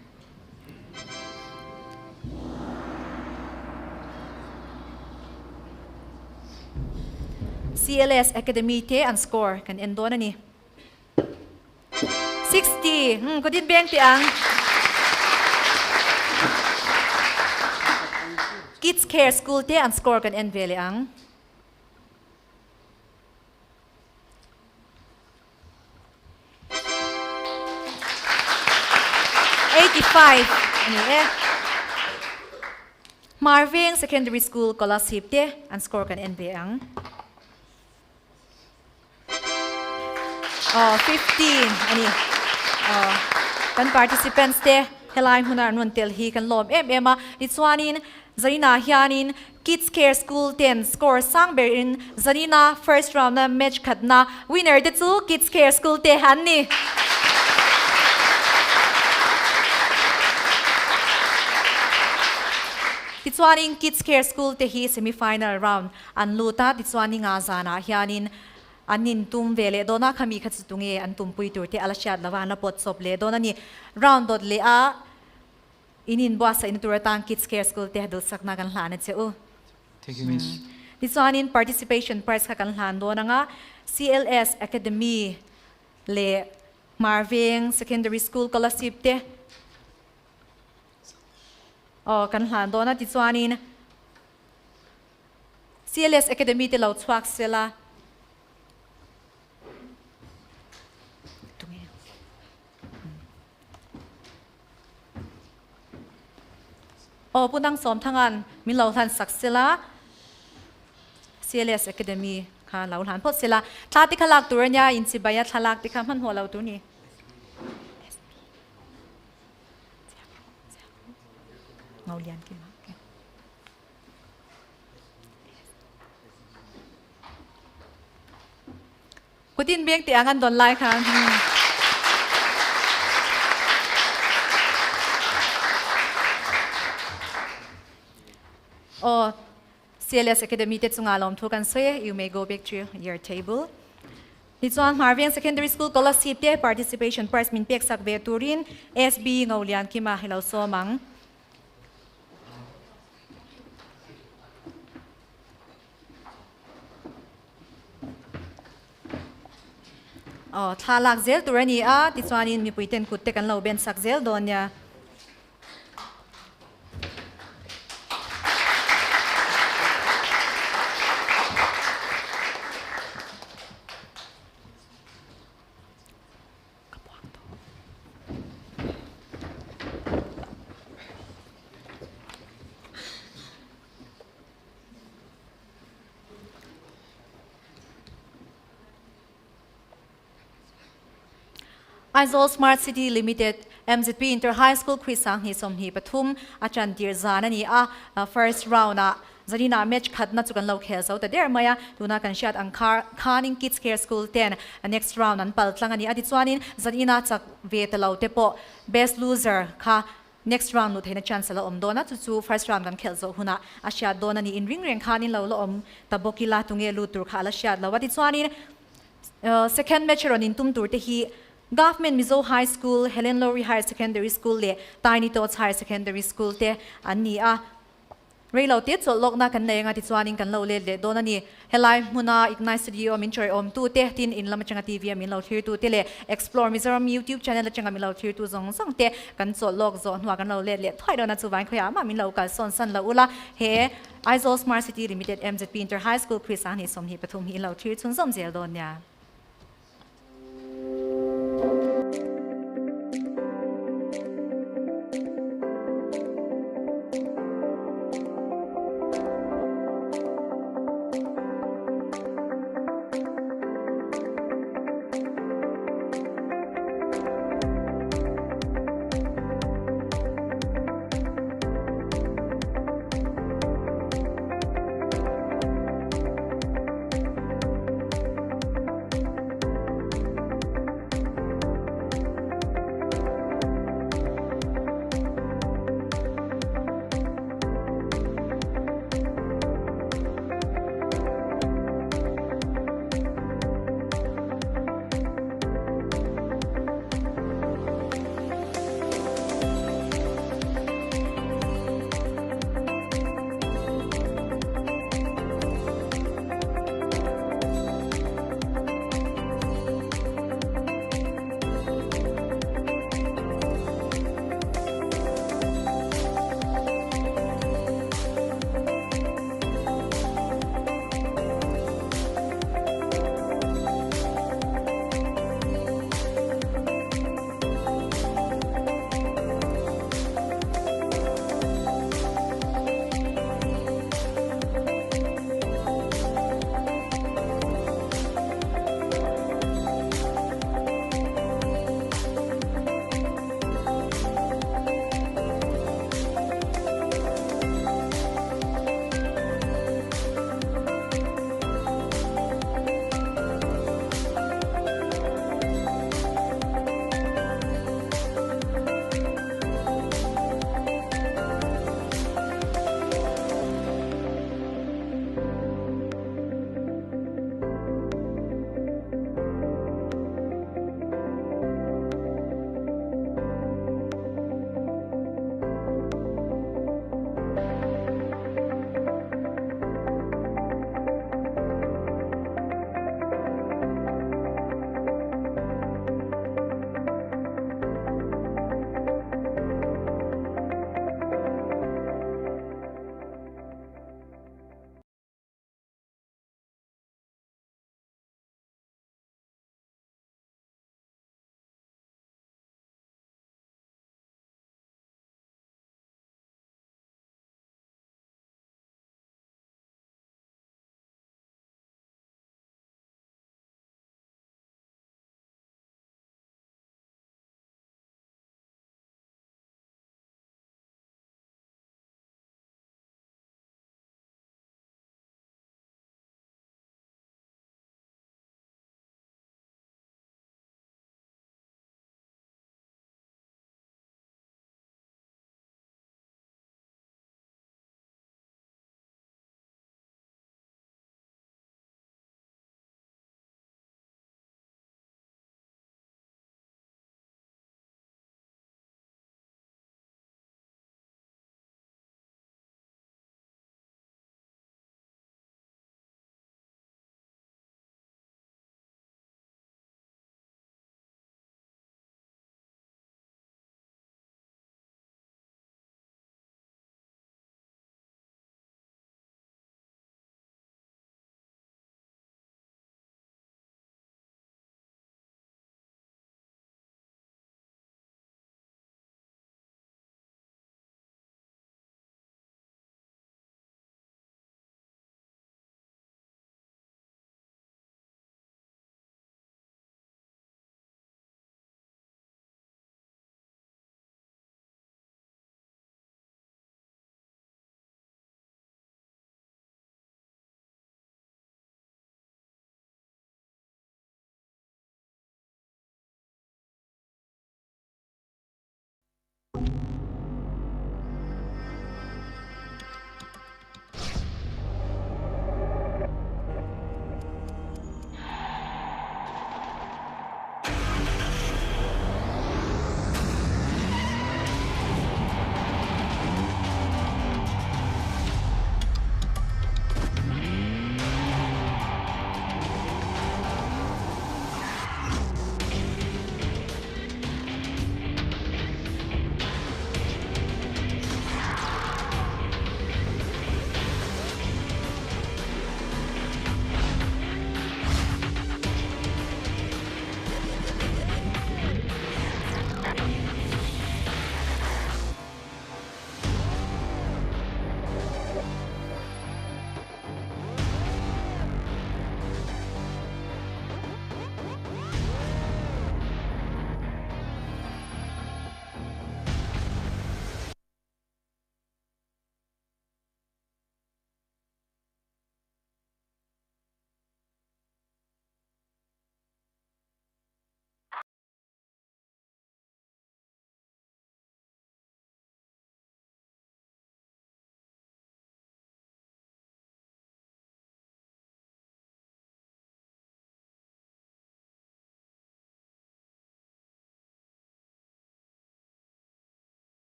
CLS Academy te an score kan endona ni 60 ko din beng ti ang Kids Care School te an score kan en vele ang 85 ani Marving Secondary School Scholarship te an score kan NB ang 15 ani kan participants te helai hunar nun tel hi kan lom ema itsuanin Zarina hianin Kids Care School 10 score sangber in Zarina first round na match khatna winner te chu Kids Care School te han ni Tichuaning Kids Care School te hi semi-final round an luta tichuaning azana hianin anin tum vele dona khami khachitunge an tumpui tur te alasiat lawana pot sop le dona ni round dot le a inin boasa in turatan Kids Care School te hadul sakna kan hlana che u Thank you, Miss. tichuanin participation prize ka kan hlan dona nga CLS Academy le Marving Secondary School Scholarship te kan hlan dona ti chuanin CLS Academy te lo chhuak sela punang som thangan min lo hlan sak sela CLS Academy kha lo hlan phot sela thati khalak turanya in sibaya thalak ti kham han ho lo tu ni ngaulian ki kutin beng ti angan don lai khan CLS Academy te chunga lom thu kan se you may go back to your table Nichuan Marving Secondary School Scholarship te participation prize min pek sak ve turin SB ngaulian ki ma hello so mang thalak zel turani a tichuanin mi puiten kutte kan lo ben sak zel donya Aizawl Smart City Limited MZP Inter High School Quiz sang hi som hi pathum achan tir zana ni first round Zarina match khatna chukan lo khel so ta der maya tuna kan shat ang khaning Kids Care School 10 next round an pal tlang ani ati chuanin Zarina chak ve ta lo te po best loser kha next round nu theina chance la om dona chu first round kan khel zo huna asya dona ni in ring reng khanin lo om tabokila tunge lu tur khala shat la wati chuanin second match ron in tum tur te hi Government Mizo High School, Helen Lowry Higher Secondary School le Tiny Tots Higher Secondary School te ani Raylo te so lok na kan nei nga ti chuanin kan lo le dona ni helai muna ignite studio min choi om tu te tin in lam changa TV min lo thir tu te le explore Mizoram YouTube channel la changa min lo thir tu zong zong te kan so lok zo hwa kan lo le thoi dona chu wan khoya ma min lo kal son san lo ula he Aizawl Smart City Limited MZP Inter High School quiz ani som hi pathum hi lo thir chun som zel don ya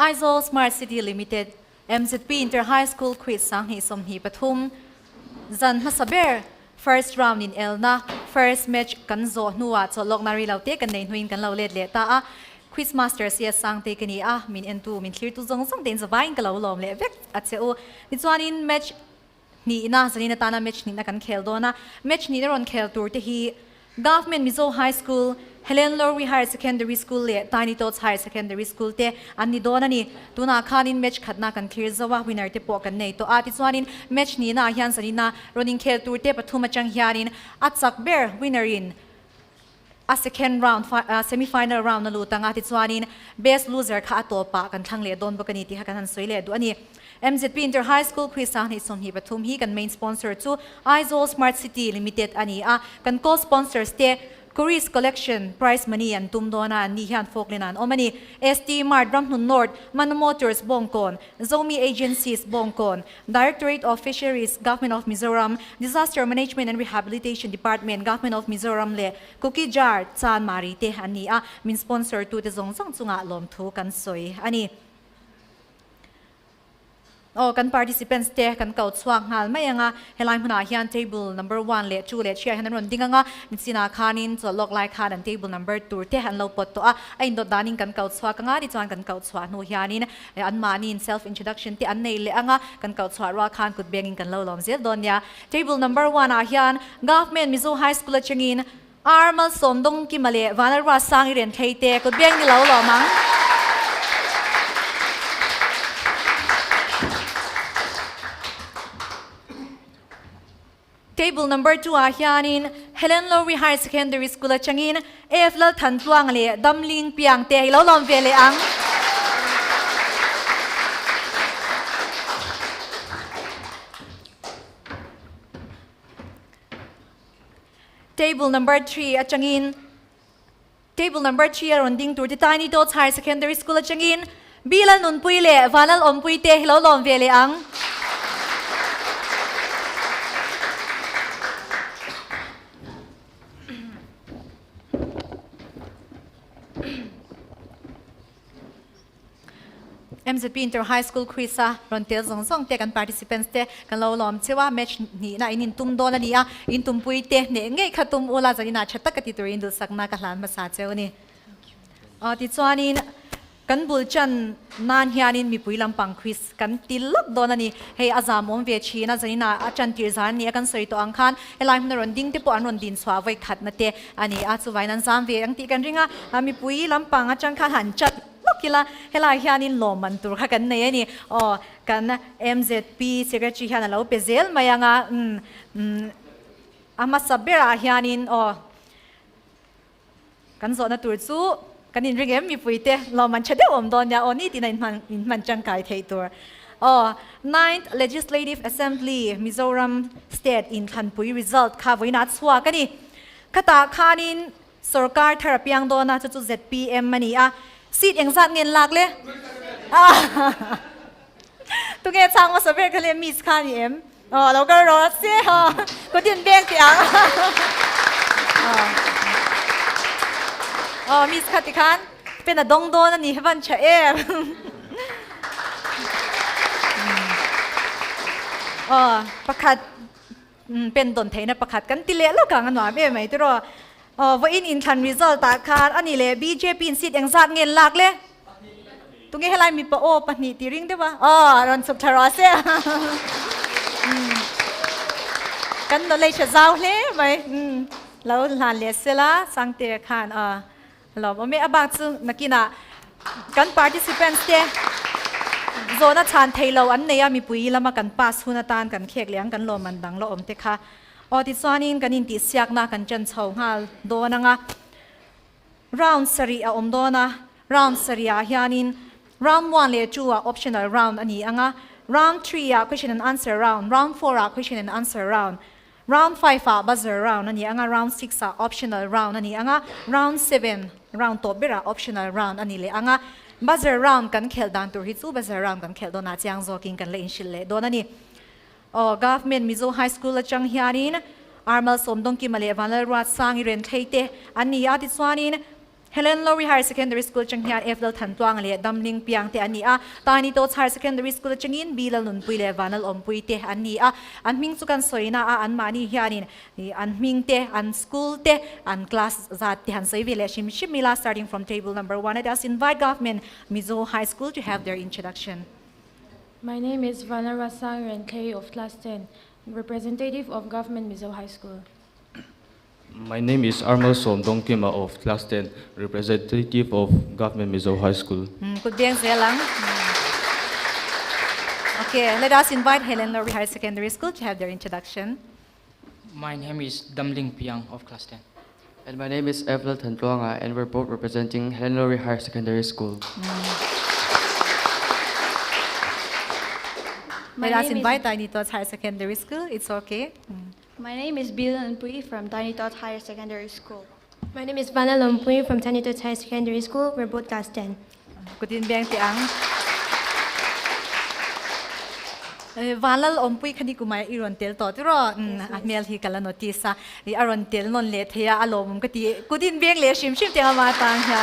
Aizawl Smart City Limited MZP Inter High School Quiz sang hi som hi pathum zan masaber first round in elna first match kan zo nuwa cholok nari laute kan nei huin kan lo let le ta a quiz master sia sang te kani a min entu min clear tu zong zong den zawain ka lo lom le vek acheu ni chuanin match ni na zanina tana match ni na kan khel dona match ni ron khel tur te hi Government Mizo High School Helen Lowry Higher Secondary School le Tiny Tots Higher Secondary School te ani dona ni tuna khanin match khatna kan clear zawa winner te po kan nei to ati chuanin match ni na hian sanina running khel tur te pathuma chang hianin atsak ber winner in a second round semi-final round na lutanga ti chuanin best loser kha atopa kan thang le don bakani ti ha kan han soile du ani MZP Inter High School Quiz sang hi som hi pathum hi kan main sponsor chu Aizawl Smart City Limited ani a kan co-sponsors te Couriers Collection Prize Money and Tumdona ni hian Falkland Omani ST Mart Ramhnun North Man Motors Bongkon Zomi Agencies Bongkon Directorate of Fisheries Government of Mizoram Disaster Management and Rehabilitation Department Government of Mizoram le Cookie Jar Chan Mari te ani a min sponsor tu te zong zong chunga lom thu kan soi ani kan participants te kan kaut swak ngal mai anga helai huna hian table number 1 le 2 le 3 han ron dinganga mitsina khanin cholok lai khan an table number 2 te han lo pot to a ain do daning kan kaut swak anga ri chuan kan kaut swak no hianin an manin self introduction te an nei le anga kan kaut swak ra khan kut bengin kan lo lom zel donya table number 1 a hian Government Mizo High School achingin Armal Somdong ki male vanarwa sang ren theite kut beng ni lo lomang Table number 2 a hianin Helen Lowry Higher Secondary School achangin AFL than tluang le damling piang te lo lom vele ang Table number 3 achangin Table number 3 ronding tur Tiny Tots Higher Secondary School achangin Bilal nun pui le vanal om pui te lo lom vele ang MZP Inter High School Quiz ron tel zong zong te kan participants te kan lo lom chewa match ni na inin tum don ani a in tum pui te ne ngei khatum ula zanina chata ka ti turin dul sakna ka hlan ma sa cheu ni ti chuanin kan bulchan nan hianin mi pui lampang quiz kan tilok don ani hei azam om ve china zanina a chan tir zan ni kan soi to ang khan helai hna ron ding te po an ron din chwa vai khat na te ani a chu vainan zam ve ang ti kan ringa mi pui lampang a chang khan han chat kila helai hianin loman tur kha kan nei ani kan MZP secretary hian lo pezel mayanga ama sabera hianin kan zo na tur chu kanin ringem mi puite loman chade om don ya oni ti in man chang kai thei tur 9th Legislative Assembly Mizoram State in Thanpui result kha voina chwa kani khata khanin sarkar tharapiang dona chu ZPM mani a seat engzat ngin lak le tu nge chang ma saber khale miss khan em lo gar ro se ha ko tin bek tiang miss khati khan pena dong don ani heban cha em pakhat pen don theina pakhat kan tile lo ka nganwa be mai tro vo in than result ta khan ani le BJP in seat engzat ngin lak le tu nge helai mi pa pani ti ring de ba ron sub thara se kan no le cha zaw le mai lo lan le sela sangte khan lo me abang chu nakina kan participants te zona chan thailo an neya mi pui lama kan pass huna tan kan khek liang kan lo man dang lo om te kha ti chuanin kanin ti siak na kan chan chho ngal do nanga round sari a om dona round sari a hianin round 1 le 2 a optional round ani anga round 3 a question and answer round round 4 a question and answer round round 5 a buzzer round ani anga round 6 a optional round ani anga round 7 round to bera optional round ani le anga buzzer round kan khel dan tur hi chu buzzer round kan khel dona chiang zo king kan le in shil le don ani Government Mizo High School achang hianin Armal Somdong ki male vanal rat sang ren theite ani ati chuanin Helen Lowry Higher Secondary School changhian Aizawl than tuang le damling piang te ani a tani to Higher Secondary School changin bilal nun pui le vanal ompui te ani a an ming chukan soina a an mani hianin an ming te an school te an class zat te han sei vele shim shimila starting from table number 1. Let us invite government Mizo High School to have their introduction. My name is Vanna Rasang Renke of Class 10, representative of Government Mizo High School. My name is Armal Somdong Kima of Class 10, representative of Government Mizo High School. Good being zelang. Okay, let us invite Helen Lowry Higher Secondary School to have their introduction. My name is Damling Piang of Class 10. And my name is Aizawl Thantuanga, and we're both representing Helen Lowry Higher Secondary School. Let us invite Tiny Tots Higher Secondary School. It's okay. My name is Bilan Pui from Tiny Tot Higher Secondary School. My name is Vanna Lompui from Tiny Tot Higher Secondary School. We're both Class 10. Good evening, Tiang. Vanal ompui khani kumai iron tel to tiro mel hi kala notice a iron tel non le thea alom kati kudin beng le shim shim tenga ma tang ya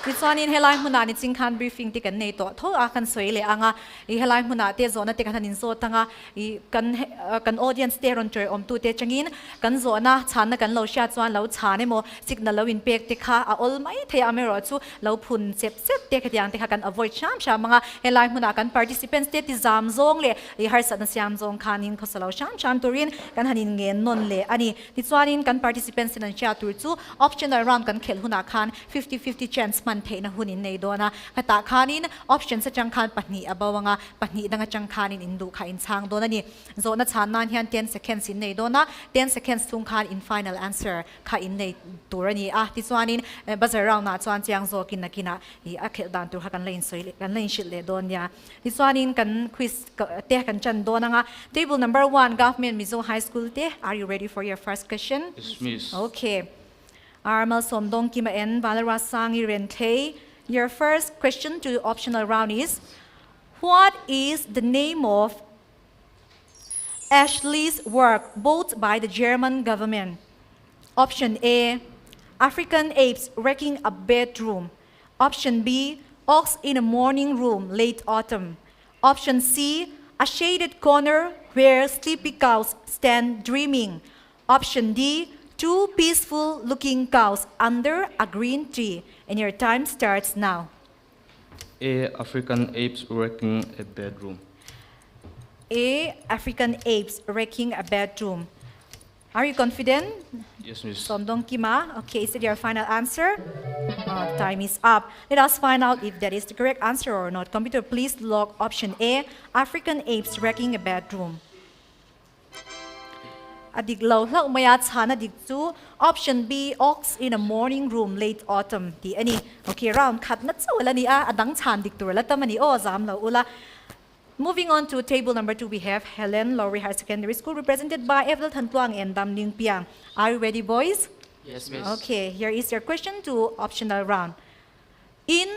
This one in helai muna ni chingkhan briefing ti kan nei to tho a kan soi le anga I helai muna te zona te kan in so tanga I kan audience te ron choi om tu te changin kan zona chan na kan lo sha chuan lo chane mo signal lo in pek te kha a ol mai the amero chu lo phun sep sep te khyang te kha kan avoid sham sha manga helai muna kan participants te ti zam zong le I har sat na siam zong khanin khosalo sham turin kan hanin ngen non le ani ti chuan in kan participants in sha tur chu optional round kan khel huna khan 50-50 chance the na hunin nei dona kata khanin option sa chang khan pahni abawanga pahni danga chang khanin indu kha in chang dona ni zona chan nan hian 10 seconds in nei dona 10 seconds tung khan in final answer kha in nei turani ti chuanin bazar round na chuan chiang zo kin nakina I akhel dan tur kan lein soi kan lein shil le donya ti chuanin kan quiz te kan chan dona nga table number 1 Government Mizo High School te are you ready for your first question? Yes, miss. Okay. Armal Somdong Kima N Valara Sangi Rente. Your first question to the optional round is what is the name of Ashley's work bought by the German government? Option A, African apes wrecking a bedroom. Option B, ox in a morning room late autumn. Option C, a shaded corner where sleepy cows stand dreaming. Option D, two peaceful looking cows under a green tree. And your time starts now. A. African apes wrecking a bedroom. A. African apes wrecking a bedroom. Are you confident? Yes, miss. Somdong Kima. Okay, is it your final answer? Time is up. Let us find out if that is the correct answer or not. Computer, please log option A, African apes wrecking a bedroom. Adik lo hlak maya chana dik chu option B, ox in a morning room late autumn ti ani okay round khat na chawla ni a adang chan dik tur la tamani o zam lo ula. Moving on to table number 2, we have Helen Lowry Higher Secondary School represented by Aizawl Thantuang and Damling Piang. Are you ready, boys? Yes, miss. Okay, here is your question to optional round. In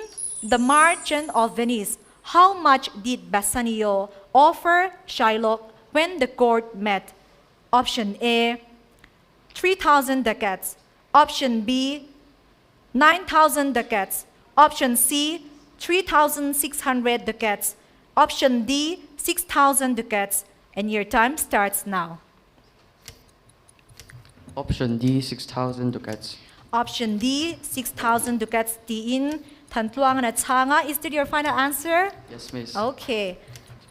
The Merchant of Venice, how much did Bassanio offer Shylock when the court met? Option A, 3,000 ducats. Option B, 9,000 ducats. Option C, 3,600 ducats. Option D, 6,000 ducats. And your time starts now. Option D, 6,000 ducats. Option D, 6,000 ducats. Tiin Thantuang na changa. Is that your final answer? Yes, miss. Okay.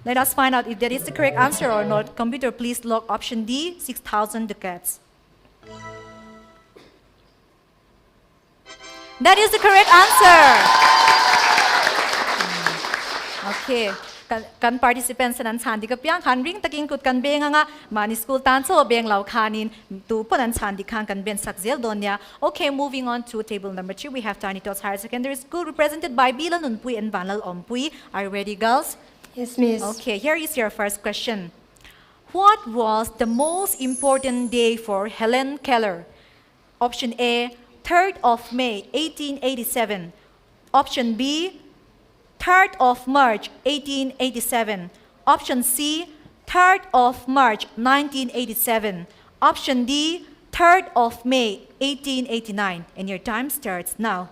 Let us find out if that is the correct answer or not. Computer, please log option D, 6,000 ducats. That is the correct answer. Okay. Kan participants nan chan di ka piang khan ring taking kut kan beng nga mani school tan so beng lau khanin tu ponan chan di khan kan ben sakzel donya. Okay, moving on to table number 2, we have Tiny Tots Higher Secondary School represented by Bilan Unpui and Vanal Ompui. Are you ready, girls? Yes, miss. Okay, here is your first question. What was the most important day for Helen Keller? Option A, 3rd of May, 1887. Option B, 3rd of March, 1887. Option C, 3rd of March, 1987. Option D, 3rd of May 1889? And your time starts now.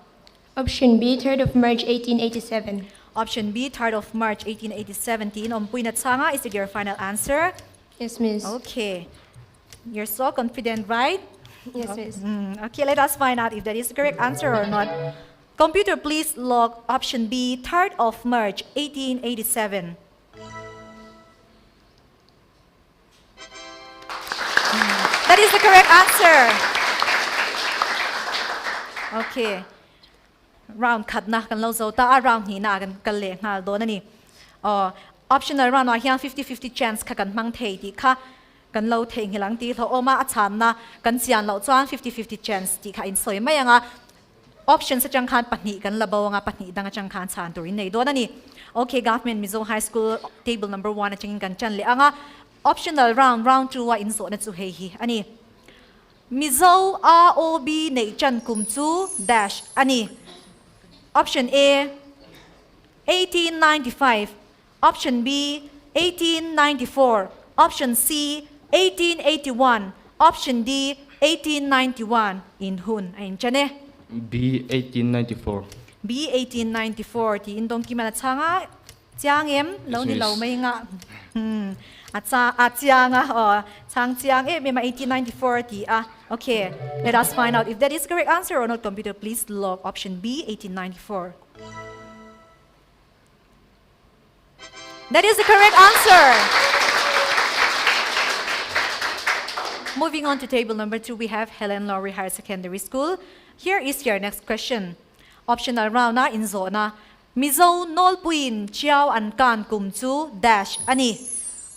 Option B, 3rd of March 1887. Option B, 3rd of March 1887. Tin Ompuy Natsanga, is it your final answer? Yes, Miss. Okay. You're so confident, right? Yes, Miss. Okay, let us find out if that is the correct answer or not. Computer, please log option B, 3rd of March 1887. That is the correct answer. Okay. Round cut na kan lo zo ta round ni na kan le ngal do na ni. Optional round wa hian 50-50 chance ka kan mang thei ti kha kan lo thei hilang ti tho oma achan na kan sian lo chuan 50-50 chance ti kha in soi mai anga option sa chang khan pahni kan labo nga pahni dang chang khan chan turin nei do na ni. Okay, government Mizo High School table number 1 na changin kan chan le anga optional round 2 wa in zo na chu hei hi ani Mizo ROB nei chan kum chu dash ani. Option A 1895, option B 1894, option C 1881, option D 1891 in hun ain chane. B 1894. B 1894 ti indong ki mana changa chiang em lo ni lo mai nga chiang chang chiang e me ma 1894 ti okay, let us find out if that is correct answer or not. Computer, please log option B 1894. That is the correct answer. Moving on to table number 2, we have Helen Lowry Higher Secondary School. Here is your next question. Optional round na in zona. Mizo nol puin chiao an kan kum chu dash ani.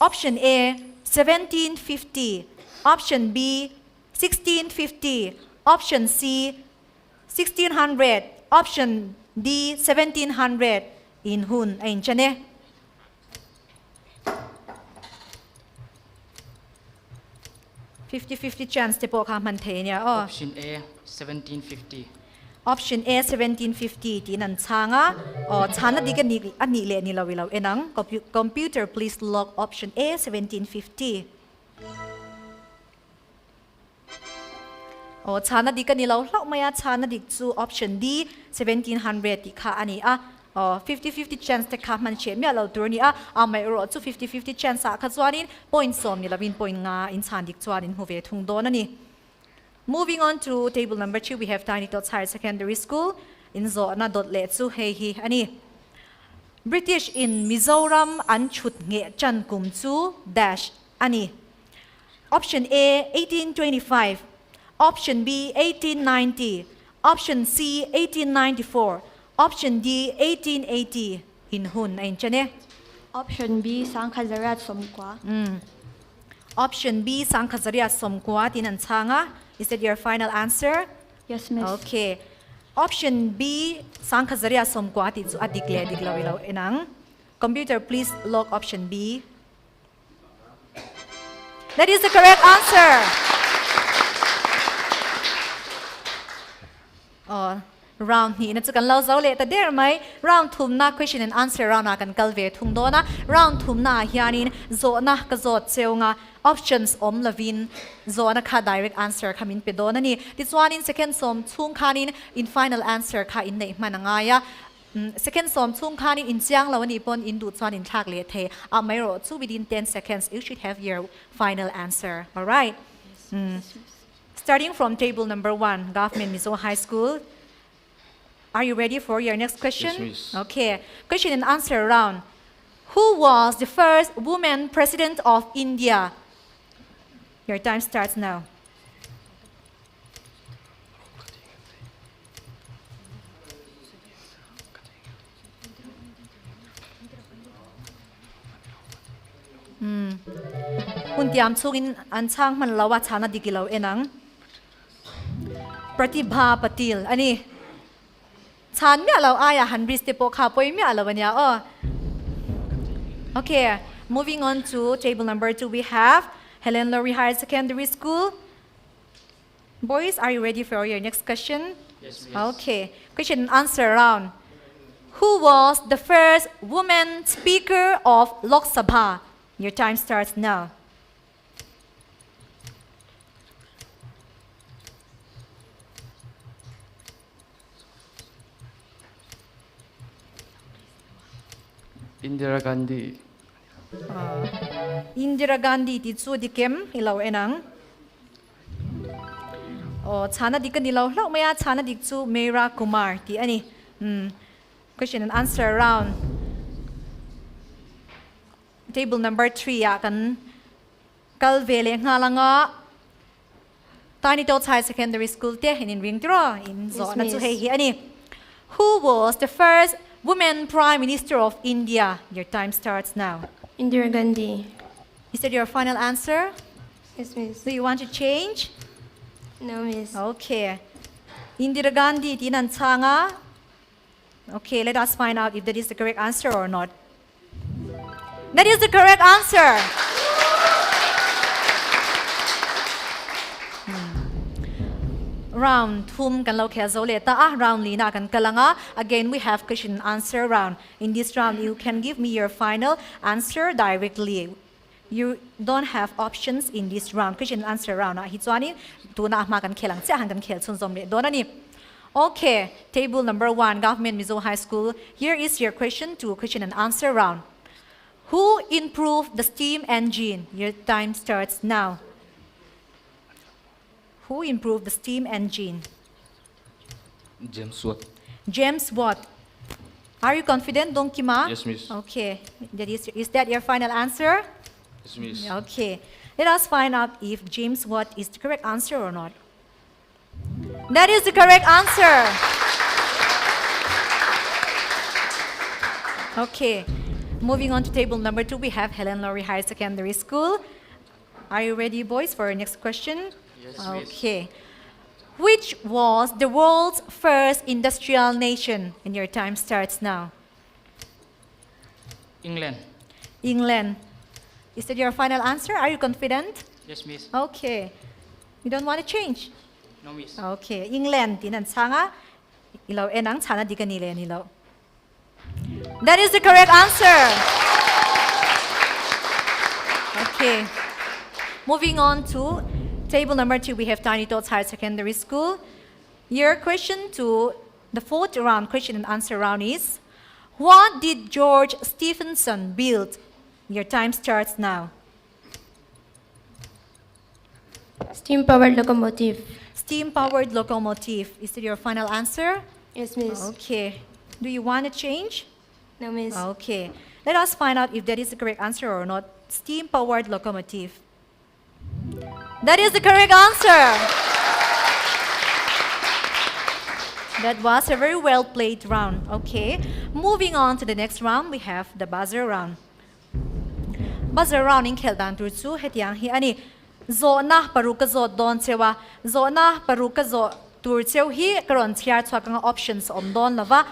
Option A 1750, option B 1650, option C 1600, option D 1700 in hun ain chane. $50-50 chance te po ka man the nya Option A, 1750. Option A 1750 ti nan changa chana di kan ni ani le ni lawilaw enang computer, please log option A 1750. Chana di kan ni law maya chana di chu option D 1700 ti kha ani 50-50 chance te kha man che mi lo tur ni mai ro chu 50-50 chance kha chuanin point som ni lawin point nga in chan dik chuanin hu ve thung don ani. Moving on to table number 2, we have Tiny Tots Higher Secondary School. In zo na dot le chu hei hi ani. British in Mizoram an chut nge chan kum chu dash ani. Option A 1825, option B 1890, option C 1894, option D 1880 in hun ain chane. Option B, Sangkhazarat Somkwa. Option B Sangkhazarat Somkwa tin an changa. Is that your final answer? Yes, Miss. Okay. Option B Sangkhazarat Somkwa ti chu adikle diklawilaw enang. Computer, please log option B. That is the correct answer. Round ni na chu kan lo zo le ta der mai round thum na question and answer round na kan kalve thung do na round thum na hianin zo na ka zo cheunga options om lavin zo na kha direct answer khamin pe do na ni ti chuanin second som chung khanin in final answer kha in nei mananga ya second som chung khanin in chiang lawani pon in du chuan in thak le the mai ro chu within 10 seconds you should have your final answer. All right. Starting from table number 1, Government Mizo High School. Are you ready for your next question? Yes, miss. Okay. Question and answer round. Who was the first woman president of India? Your time starts now. Untiam chungin an chang man lawa chana dikilaw enang. Pratibha Patil. Ani. Chan mi alaw aya hanbris te po kapoy mi alaw niya. Okay, moving on to table number 2, we have Helen Lowry Higher Secondary School. Boys, are you ready for your next question? Yes, miss. Okay, question and answer round. Who was the first woman speaker of Lok Sabha? Your time starts now. Indira Gandhi. Indira Gandhi ti chu dikem ilo enang. Chana dik nilo hlok maya chana dik chu Meera Kumar ti ani. Question and answer round. Table number 3 kan kalvele ngalanga Tiny Tots High Secondary School te in ring draw in zo na chu hei hi ani. Who was the first woman Prime Minister of India? Your time starts now. Indira Gandhi. Is that your final answer? Yes, miss. Do you want to change? No, miss. Okay. Indira Gandhi tinan changa. Okay, let us find out if that is the correct answer or not. That is the correct answer. Round thum kan lo khe zo le ta round lina kan kalanga. Again, we have question and answer round. In this round, you can give me your final answer directly. You don't have options in this round. Question and answer round. Hi chuani tu na ma kan khelang che han kan khel chun zom le donani. Okay, table number 1, Government Mizo High School. Here is your question 2, question and answer round. Who improved the steam engine? Your time starts now. Who improved the steam engine? James Watt. James Watt. Are you confident, Dong Kima? Yes, miss. Okay. Is that your final answer? Yes, miss. Okay. Let us find out if James Watt is the correct answer or not. That is the correct answer. Okay. Moving on to table number 2, we have Helen Laurie High Secondary School. Are you ready, boys, for our next question? Yes, okay. Which was the world's first industrial nation? And your time starts now. England. England. Is that your final answer? Are you confident? Yes, miss. Okay. You don't want to change? No, miss. Okay. England. Tinan changa. Ilaw enang chana di kanile nilaw. That is the correct answer. Okay. Moving on to table number 2, we have Tiny Tots High Secondary School. Your question to the 4th round, question and answer round is, what did George Stephenson build? Your time starts now. Steam-powered locomotive. Steam-powered locomotive. Is it your final answer? Yes, miss. Okay. Do you want to change? No, miss. Okay. Let us find out if that is the correct answer or not. Steam-powered locomotive. That is the correct answer. That was a very well played round. Okay. Moving on to the next round, we have the buzzer round. Buzzer round in Keldan Tursu hetiang hi ani zona paruka zo don chewa zona paruka zo tur cheu hi karon chiar chwakanga options om don lava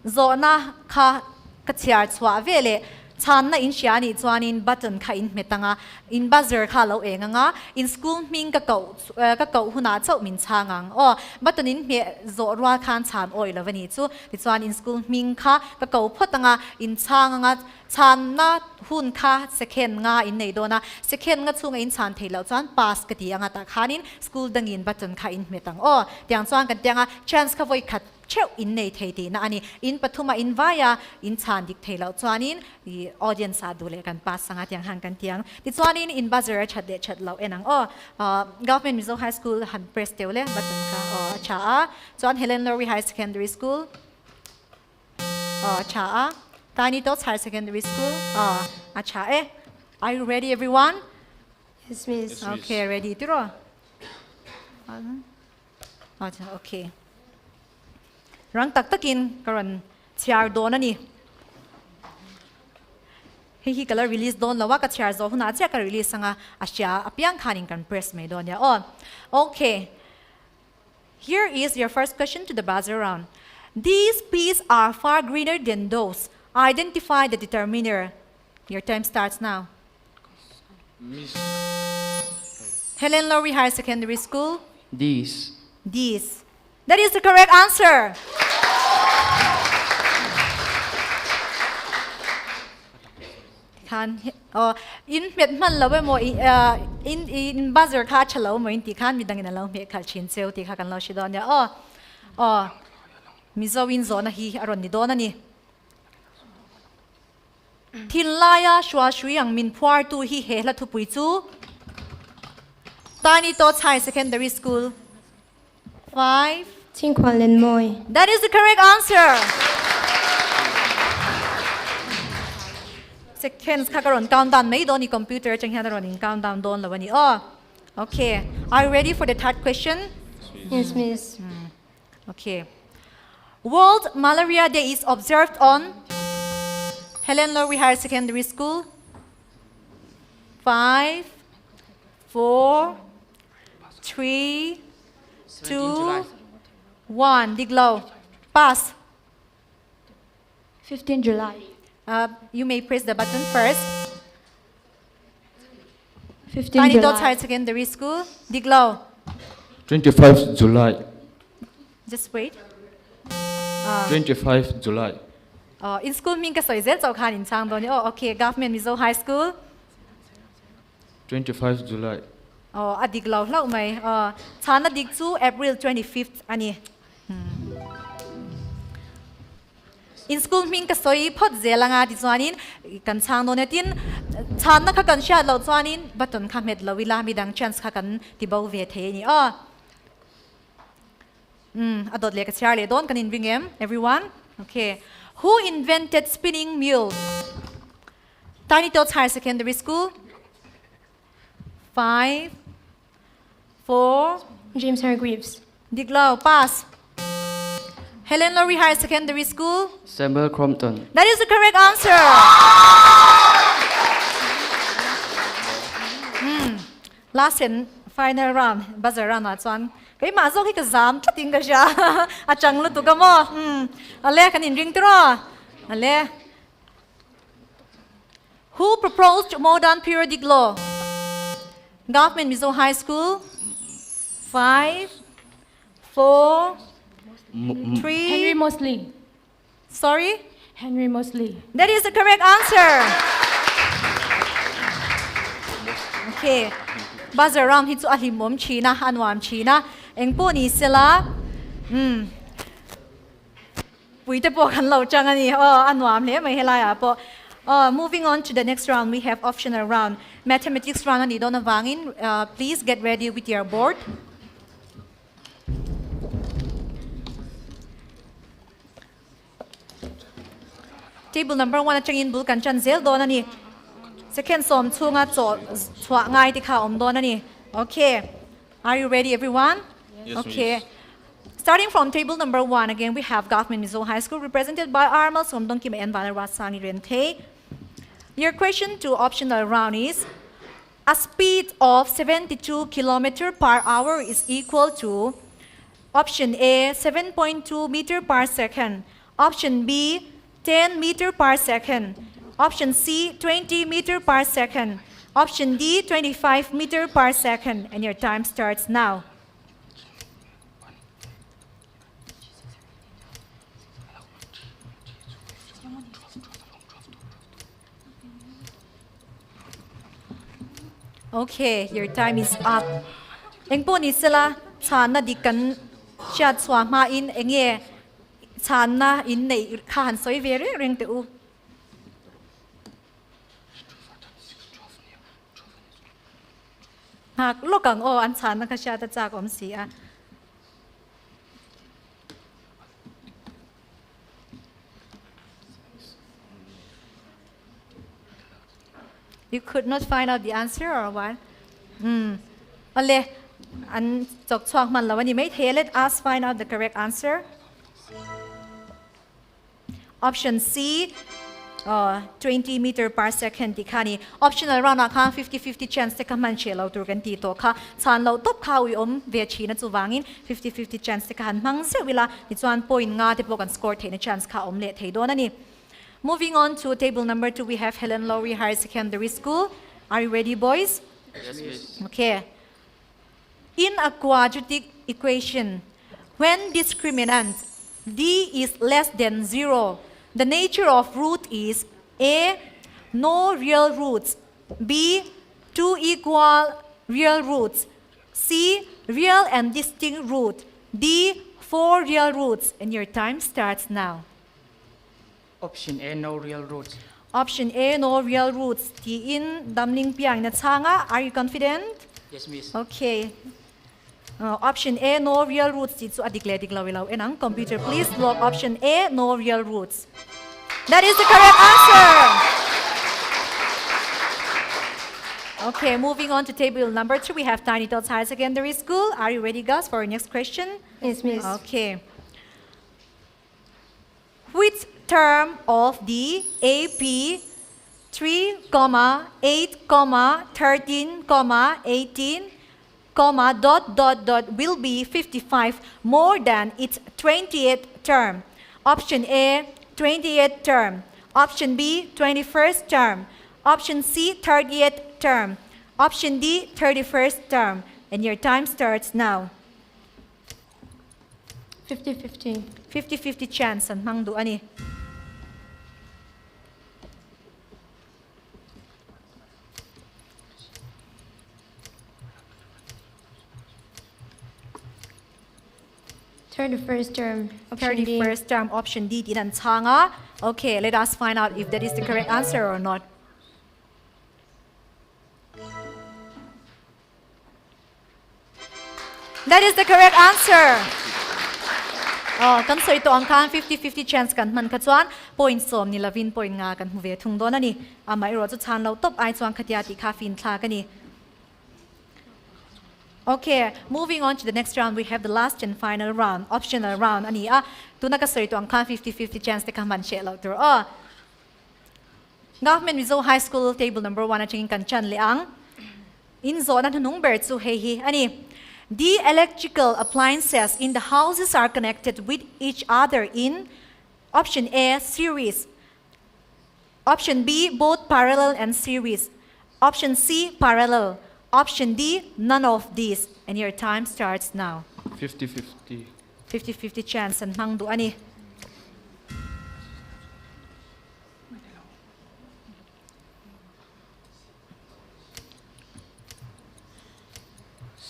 zona kha ka chiar chwa vele chan na in shiani chuanin button kha in metanga in buzzer kha lo enganga in school ming ka kau huna chau min changang o button in me zo rwa khan chan oi lovani chu ti chuan in school ming kha ka kau photanga in changanga chan na hun kha second nga in nei dona second nga chunga in chan theilo chuan pass ka ti anga ta khanin school dangin button kha in metang o tiang chuan kan tianga chance kha voi khat cheu in nei theiti na ani in pathuma in vaya in chan dik theilo chuanin the audience adule kan pass sanga tiang hang kan tiang ti chuanin in buzzer chat de chat lo enang o Government Mizo High School han press teule button ka o cha a chuan Helen Laurie High Secondary School o cha a Tiny Tots High Secondary School a cha e are you ready everyone? Yes, miss. Okay, ready to roll. Okay. Rang tak takin karon chiar don ani hi kala release don lawa ka chiar zo huna cha ka release sanga asya apyang khaning kan press me don ya on. Okay, here is your first question to the buzzer round. These peas are far greener than those. Identify the determiner. Your time starts now. Miss. Helen Laurie High Secondary School. These. That is the correct answer. Khan in met man lawe mo in buzzer kha chalo mo in ti khan midang in law me khal chin cheu ti kha kan law shidon ya mizo win zona hi aron ni dona ni Thin laya shwa shuyang min phuar tu hi he la thu pui chu. Tiny Tots High Secondary School. 5. Tinquan Len Moi. That is the correct answer. Seconds kakaron countdown may doni computer chang hian ron in countdown don lawani. Oh. Okay. Are you ready for the third question? Yes, Miss. Okay. World Malaria Day is observed on Helen Lowry Higher Secondary School. 5, 4, 3, 2, 1. Diglo. Pass. 15 July. You may press the button first. 15 Tiny Tots July. Higher Secondary School. Diglo. 25 July. Just wait. 25 July. In school min ka soi zel chau khan in chang doni. Oh, okay. Government Mizo High School. 25 July. Oh, adik lau lau mai. Chana dik chu April 25th ani. In school min ka soi phot zelanga ti chuanin kan chang don tin chana kha kan sha lo chuanin baton kha met lo wila midang chance kha kan ti bo ve the ni. Adot le ka char le don kan in bring em everyone. Okay. Who invented spinning mule? Tiny Tots Higher Secondary School. 5, 4. James Hargreaves. Diglo, pass. Helen Lowry Higher Secondary School. Samuel Crompton. That is the correct answer. Last and final round. Buzzer round at one. Kay mazok hi ka zam chating ka siya. Achang lu tu ka mo. Ale kanin ring tro. Ale. Who proposed modern periodic law? Government Mizo High School. 5, 4, 3. Henry Mosley. Sorry? Henry Mosley. That is the correct answer. Okay. Buzzer round hitsu alimom china anwam china. Engpo ni sila. Puite po kan lau chang ani. Anwam le may helaya po. Moving on to the next round, we have optional round. Mathematics round ani dona vangin. Please get ready with your board. Table number 1 at changin bul kan chan zel dona ni. Second som chunga chwa ngai ti kha om dona ni. Okay. Are you ready everyone? Yes, okay. miss. Starting from table number 1 again, we have Government Mizo High School represented by Aizawl Somdong Kim and Vanarwasani Rente. Your question to optional round is, a speed of 72 km per hour is equal to option A, 7.2 meter per second, option B, 10 meter per second, option C, 20 meter per second, option D, 25 meter per second, and your time starts now. Okay, your time is up. Engpo ni sila chana dikan chat swama in enge chana in nei khan soi very ring te u. Hak lokang o an chana ka sha ta chak om si a. You could not find out the answer or what? Ale, an chok chok man lawan ni may let us find out the correct answer. Option C, 20 meter per second tikani. Optional round ka 50-50 chance te ka man che lo tur kan ti to ka chan lo top ka wi om ve chi na chu wangin 50-50 chance te ka han mang se wila ni chuan point nga te po kan score the na chance ka om le thei do na ni. Moving on to table number 2, we have Helen Lowry Higher Secondary School. Are you ready, boys? Yes, miss. Okay. In a quadratic equation, when discriminant d is less than 0, the nature of root is A, no real roots, B, 2 equal real roots, C, real and distinct root, D, 4 real roots. And your time starts now. Option A, no real roots. Option A, no real roots. Ti in damling piang na changa. Are you confident? Yes, Miss. Okay. Option A, no real roots. Ti chu adikle diklaw ilaw. Enang computer, please log option A, no real roots. That is the correct answer. Okay, moving on to table number 2, we have Tiny Tots Higher Secondary School. Are you ready, guys, for our next question? Yes, Miss. Okay. Which term of the AP 3, 8, 13, 18, will be 55 more than its 20th term? Option A, 20th term. Option B, 21st term. Option C, 30th term. Option D, 31st term. And your time starts now. 50-50. 50-50 chance ang mangdu ani. Thirty-first term. Option D. 31st term, option D, tinan changa. Okay, let us find out if that is the correct answer or not. That is the correct answer. Kan so ito ang kan 50-50 chance kan man ka chuan point som ni lavin point nga kan huve thung don ani amai ro chu chan lo top ai chuan khatia ti kha fin thla ka ni. Okay, moving on to the next round, we have the last and final round, optional round. Ani tu na ka so ito ang kan 50-50 chance te ka man she lo tur. Government Mizo High School table number 1 at chingin kan chan liang in zo na nung ber chu hehi ani. The electrical appliances in the houses are connected with each other in option A, series. Option B, both parallel and series. Option C, parallel. Option D, none of these. And your time starts now. 50-50. 50-50 chance and mangdu ani.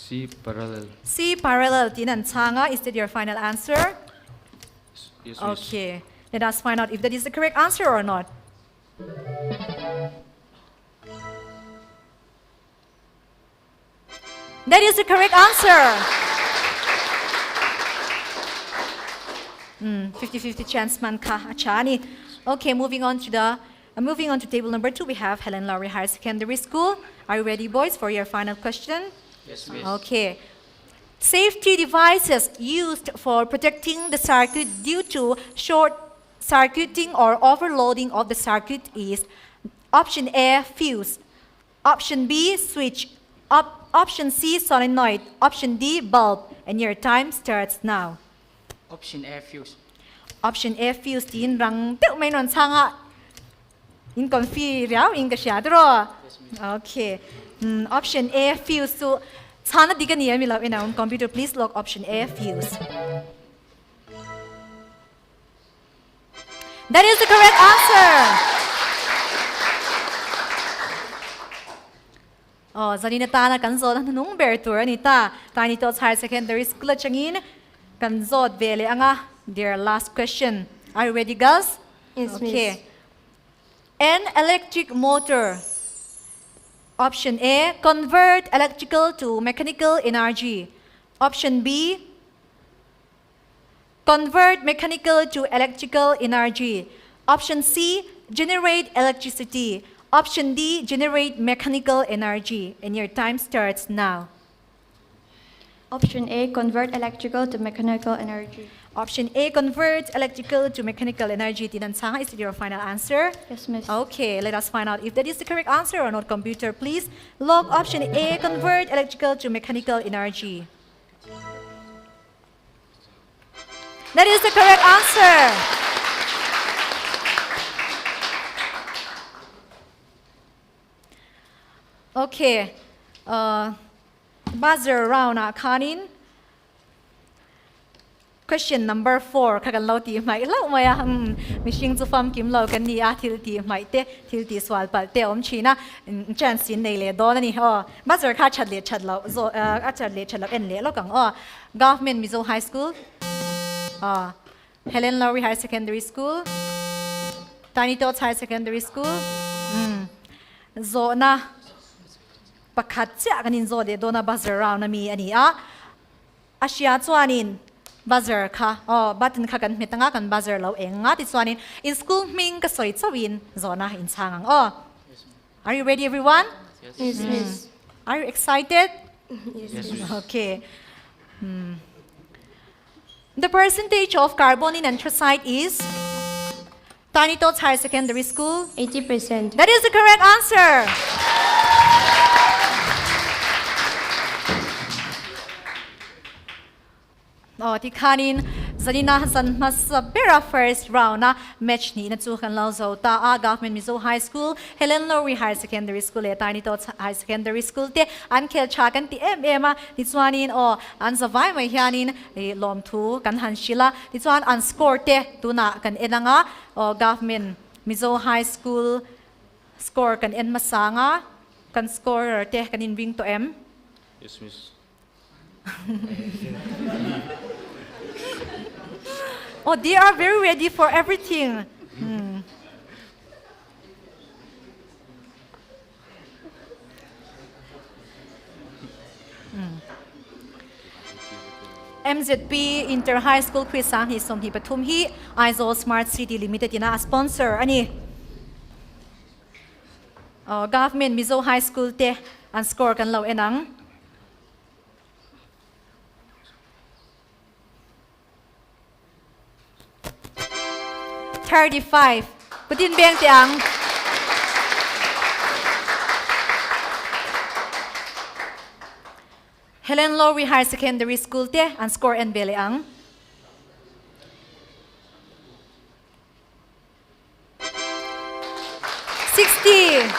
C parallel. C, parallel. Tinan changa. Is that your final answer? Yes, Miss. Okay. Let us find out if that is the correct answer or not. That is the correct answer. 50-50 chance man ka achani. Okay, moving on to table number 2, we have Helen Lowry Higher Secondary School. Are you ready, boys, for your final question? Yes, Miss. Okay. Safety devices used for protecting the circuit due to short circuiting or overloading of the circuit is option A, fuse. Option B, switch. Option C, solenoid. Option D, bulb. And your time starts now. Option A, fuse. Option A, fuse. Tin rang tiu may non changa. In confuse riao in ka siya dro. Okay. Option A, fuse. So, sana di ka niya milaw in our computer. Please log option A, fuse. That is the correct answer. Zani na ta na kanzod ang nung bertur anita. Tiny Tots Higher Secondary School at changin. Kanzod vele anga. Their last question. Are you ready, girls? Yes, Okay. An electric motor. Option A, convert electrical to mechanical energy. Option B, convert mechanical to electrical energy. Option C, generate electricity. Option D, generate mechanical energy. And your time starts now. Option A, convert electrical to mechanical energy. Option A, convert electrical to mechanical energy. Tinansanga, is it your final answer? Yes, miss. Okay, let us find out if that is the correct answer or not. Computer, please log option A, convert electrical to mechanical energy. That is the correct answer. Okay, buzzer round Kanin. Question number 4. Kagan lau ti mai lau maya mishing zu fam kim lau kan ni til ti mai te til ti swal pal te om china chan sin nei le do na ni buzzer kha chat lau zo chat lau en le lo kang Government Mizo High School, Helen Lowry Higher Secondary School, Tiny Tots High Secondary School zo na pakhat cha kanin zo de dona buzzer round na mi ani a asia chuanin buzzer kha button kha kan metanga kan buzzer lo enga ti chuanin in school ming ka soi chawin zo na in changang are you ready everyone? Yes, miss. Are you excited? Yes, Okay. The percentage of carbon in anthracite is Tiny Tots High Secondary School. 80%. That is the correct answer. Ti kanin zanina san mas bera first round na match ni na chu kan lau zo ta government Mizo High School, Helen Lowry Higher Secondary School e Tiny Tots High Secondary School te an khel cha kan ti a ni chuanin an zawai mai hianin lom thu kan han shila ti chuan an score te tuna kan enanga government Mizo High School score kan en masanga kan score te kan in ring to m. Yes, miss. They are very ready for everything. MZP Inter High School Quiz sang hi som hi pathum hi Aizawl Smart City Limited ina sponsor ani. Government Mizo High School te an score kan lo enang. $35. Putin beng tiang. Helen Lowry Higher Secondary School te an score and bele ang. $60.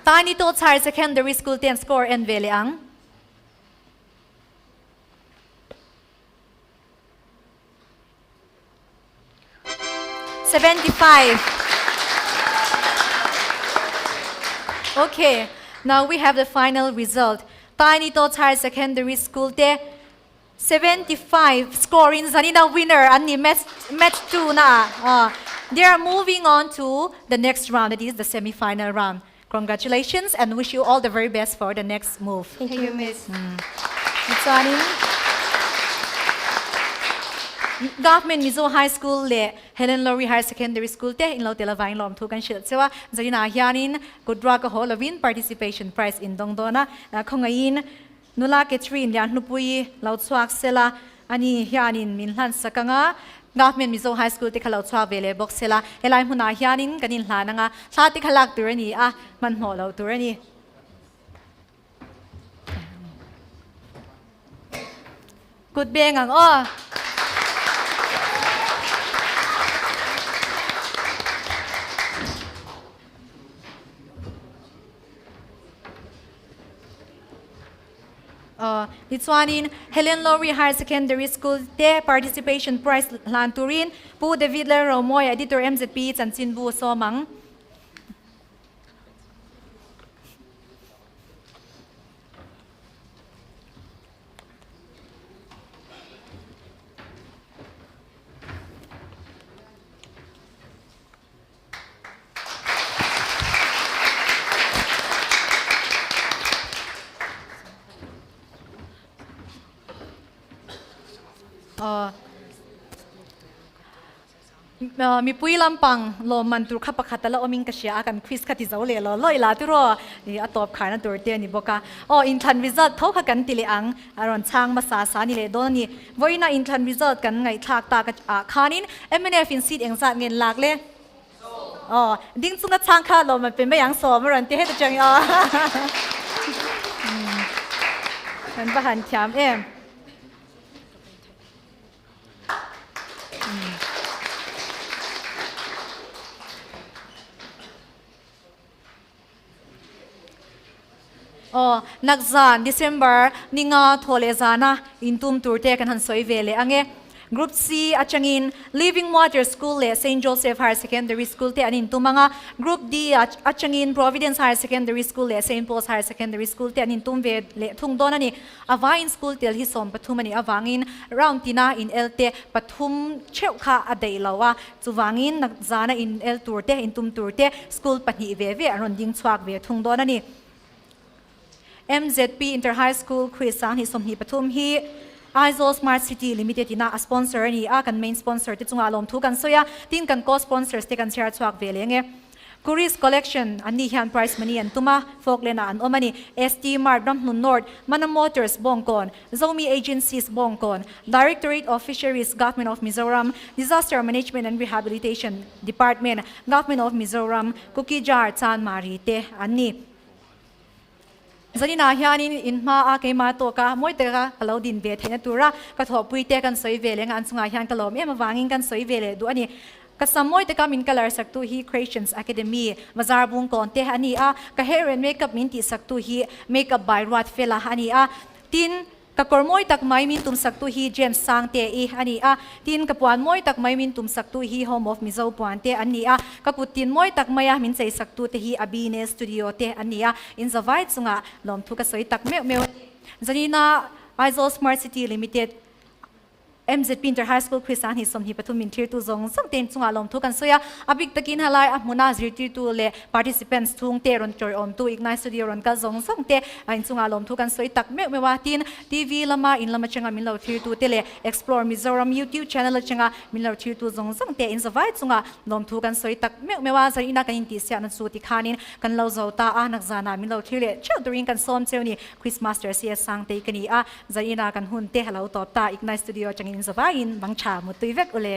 Tiny Tots Higher Secondary School te an score and bele ang. $75. Okay, now we have the final result. Tiny Tots Higher Secondary School te 75 scoring zanina winner ani match 2 na. They are moving on to the next round, that is the semi-final round. Congratulations and wish you all the very best for the next move. Thank you, miss. Government Mizo High School le Helen Lowry Higher Secondary School te in lo telavain lom thu kan shil sewa zarina hianin kudra ka holovin participation prize in dongdona khongain nula Catherine lian nupui lo chuak sela ani hianin minhlan sakanga Government Mizo High School te khalo chuak vele box sela helai huna hianin kanin hlananga thati khalak turani man ho lo turani good beng ang This one in Helen Lowry Higher Secondary School te participation prize lan turin pu David Le Romoy editor MZP chan chin bu so mang mi pui lampang lo man tur khapa khatala oming ka sia kan quiz khati zawle lo loi la turo ni atop khana tur te ni boka in than result tho kha kan tile ang aron chang ma sa sa ni le don ni voina in than result kan ngai thak ta ka khanin MNF in seat eng zat ngen lak le ding chunga chang kha lo ma pe me yang so ma ran te he ta chang kan ba han thiam em nakzan December ninga thole zana intum turte kan han soi vele ange Group C achangin Living Water School le St. Joseph Higher Secondary School te anin tumanga. Group D achangin Providence Higher Secondary School le St. Paul's Higher Secondary School te anin tumve le thungdon ani Avain School tel hi som pathum ani awangin round tina in LT pathum cheu kha adei lawa chuwangin nakzana in L turte in tum turte school pani ve ve aron ding chhuak ve thungdon ani MZP Inter High School quiz sang hi som hi pathum hi Aizawl Smart City Limited ina a sponsor ni a kan main sponsor ti chunga lom thu kan soya tin kan co sponsors te kan share chuak ve lenge Kuris collection ani hian prize money an tuma folklena an omani ST Mart Brampton North Manam Motors Bongkon Zomi Agencies Bongkon Directorate of Fisheries Government of Mizoram Disaster Management and Rehabilitation Department Government of Mizoram Cookie Jar Chan Mari te ani Zanina hianin in ma a ke ma to ka moi te ka kalo din ve thena tura ka tho pui te kan soi ve leng an chunga hian kalom em awangin kan soi ve le du ani ka samoi te ka min color sak tu hi Creations Academy Mazar Bung kon te ani a ka hair and makeup min ti sak tu hi makeup by Rat Fela ani a tin ka kormoi tak mai min tum sak tu hi James Sang te I ani a tin ka puan moi tak mai min tum sak tu hi Home of Mizo puan te ani a ka kutin moi tak maya min chei sak tu te hi Abine Studio te ani a in zawai chunga lom thu ka soi tak me zanina Aizawl Smart City Limited MZP Inter High School quiz an hi som hi pathum min thir tu zong sang ten chunga lom thu kan soya abik takin halai a hmuna zirti tu le participants thung te ron choi om tu ignite studio ron ka zong sang te ain chunga lom thu kan soi tak me wa tin TV lama in lama changa min lo thir tu te le Explore Mizoram YouTube channel changa min lo thir tu zong sang te in zawai chunga lom thu kan soi tak me wa zar ina kan in ti sia na chu ti khanin kan lo zo ta a nak zana min lo thir le chau during kan som cheu ni quiz master cs sang te kani a zar ina kan hun te halo top ta ignite studio chang in zawai in bang cha mu tuivek ule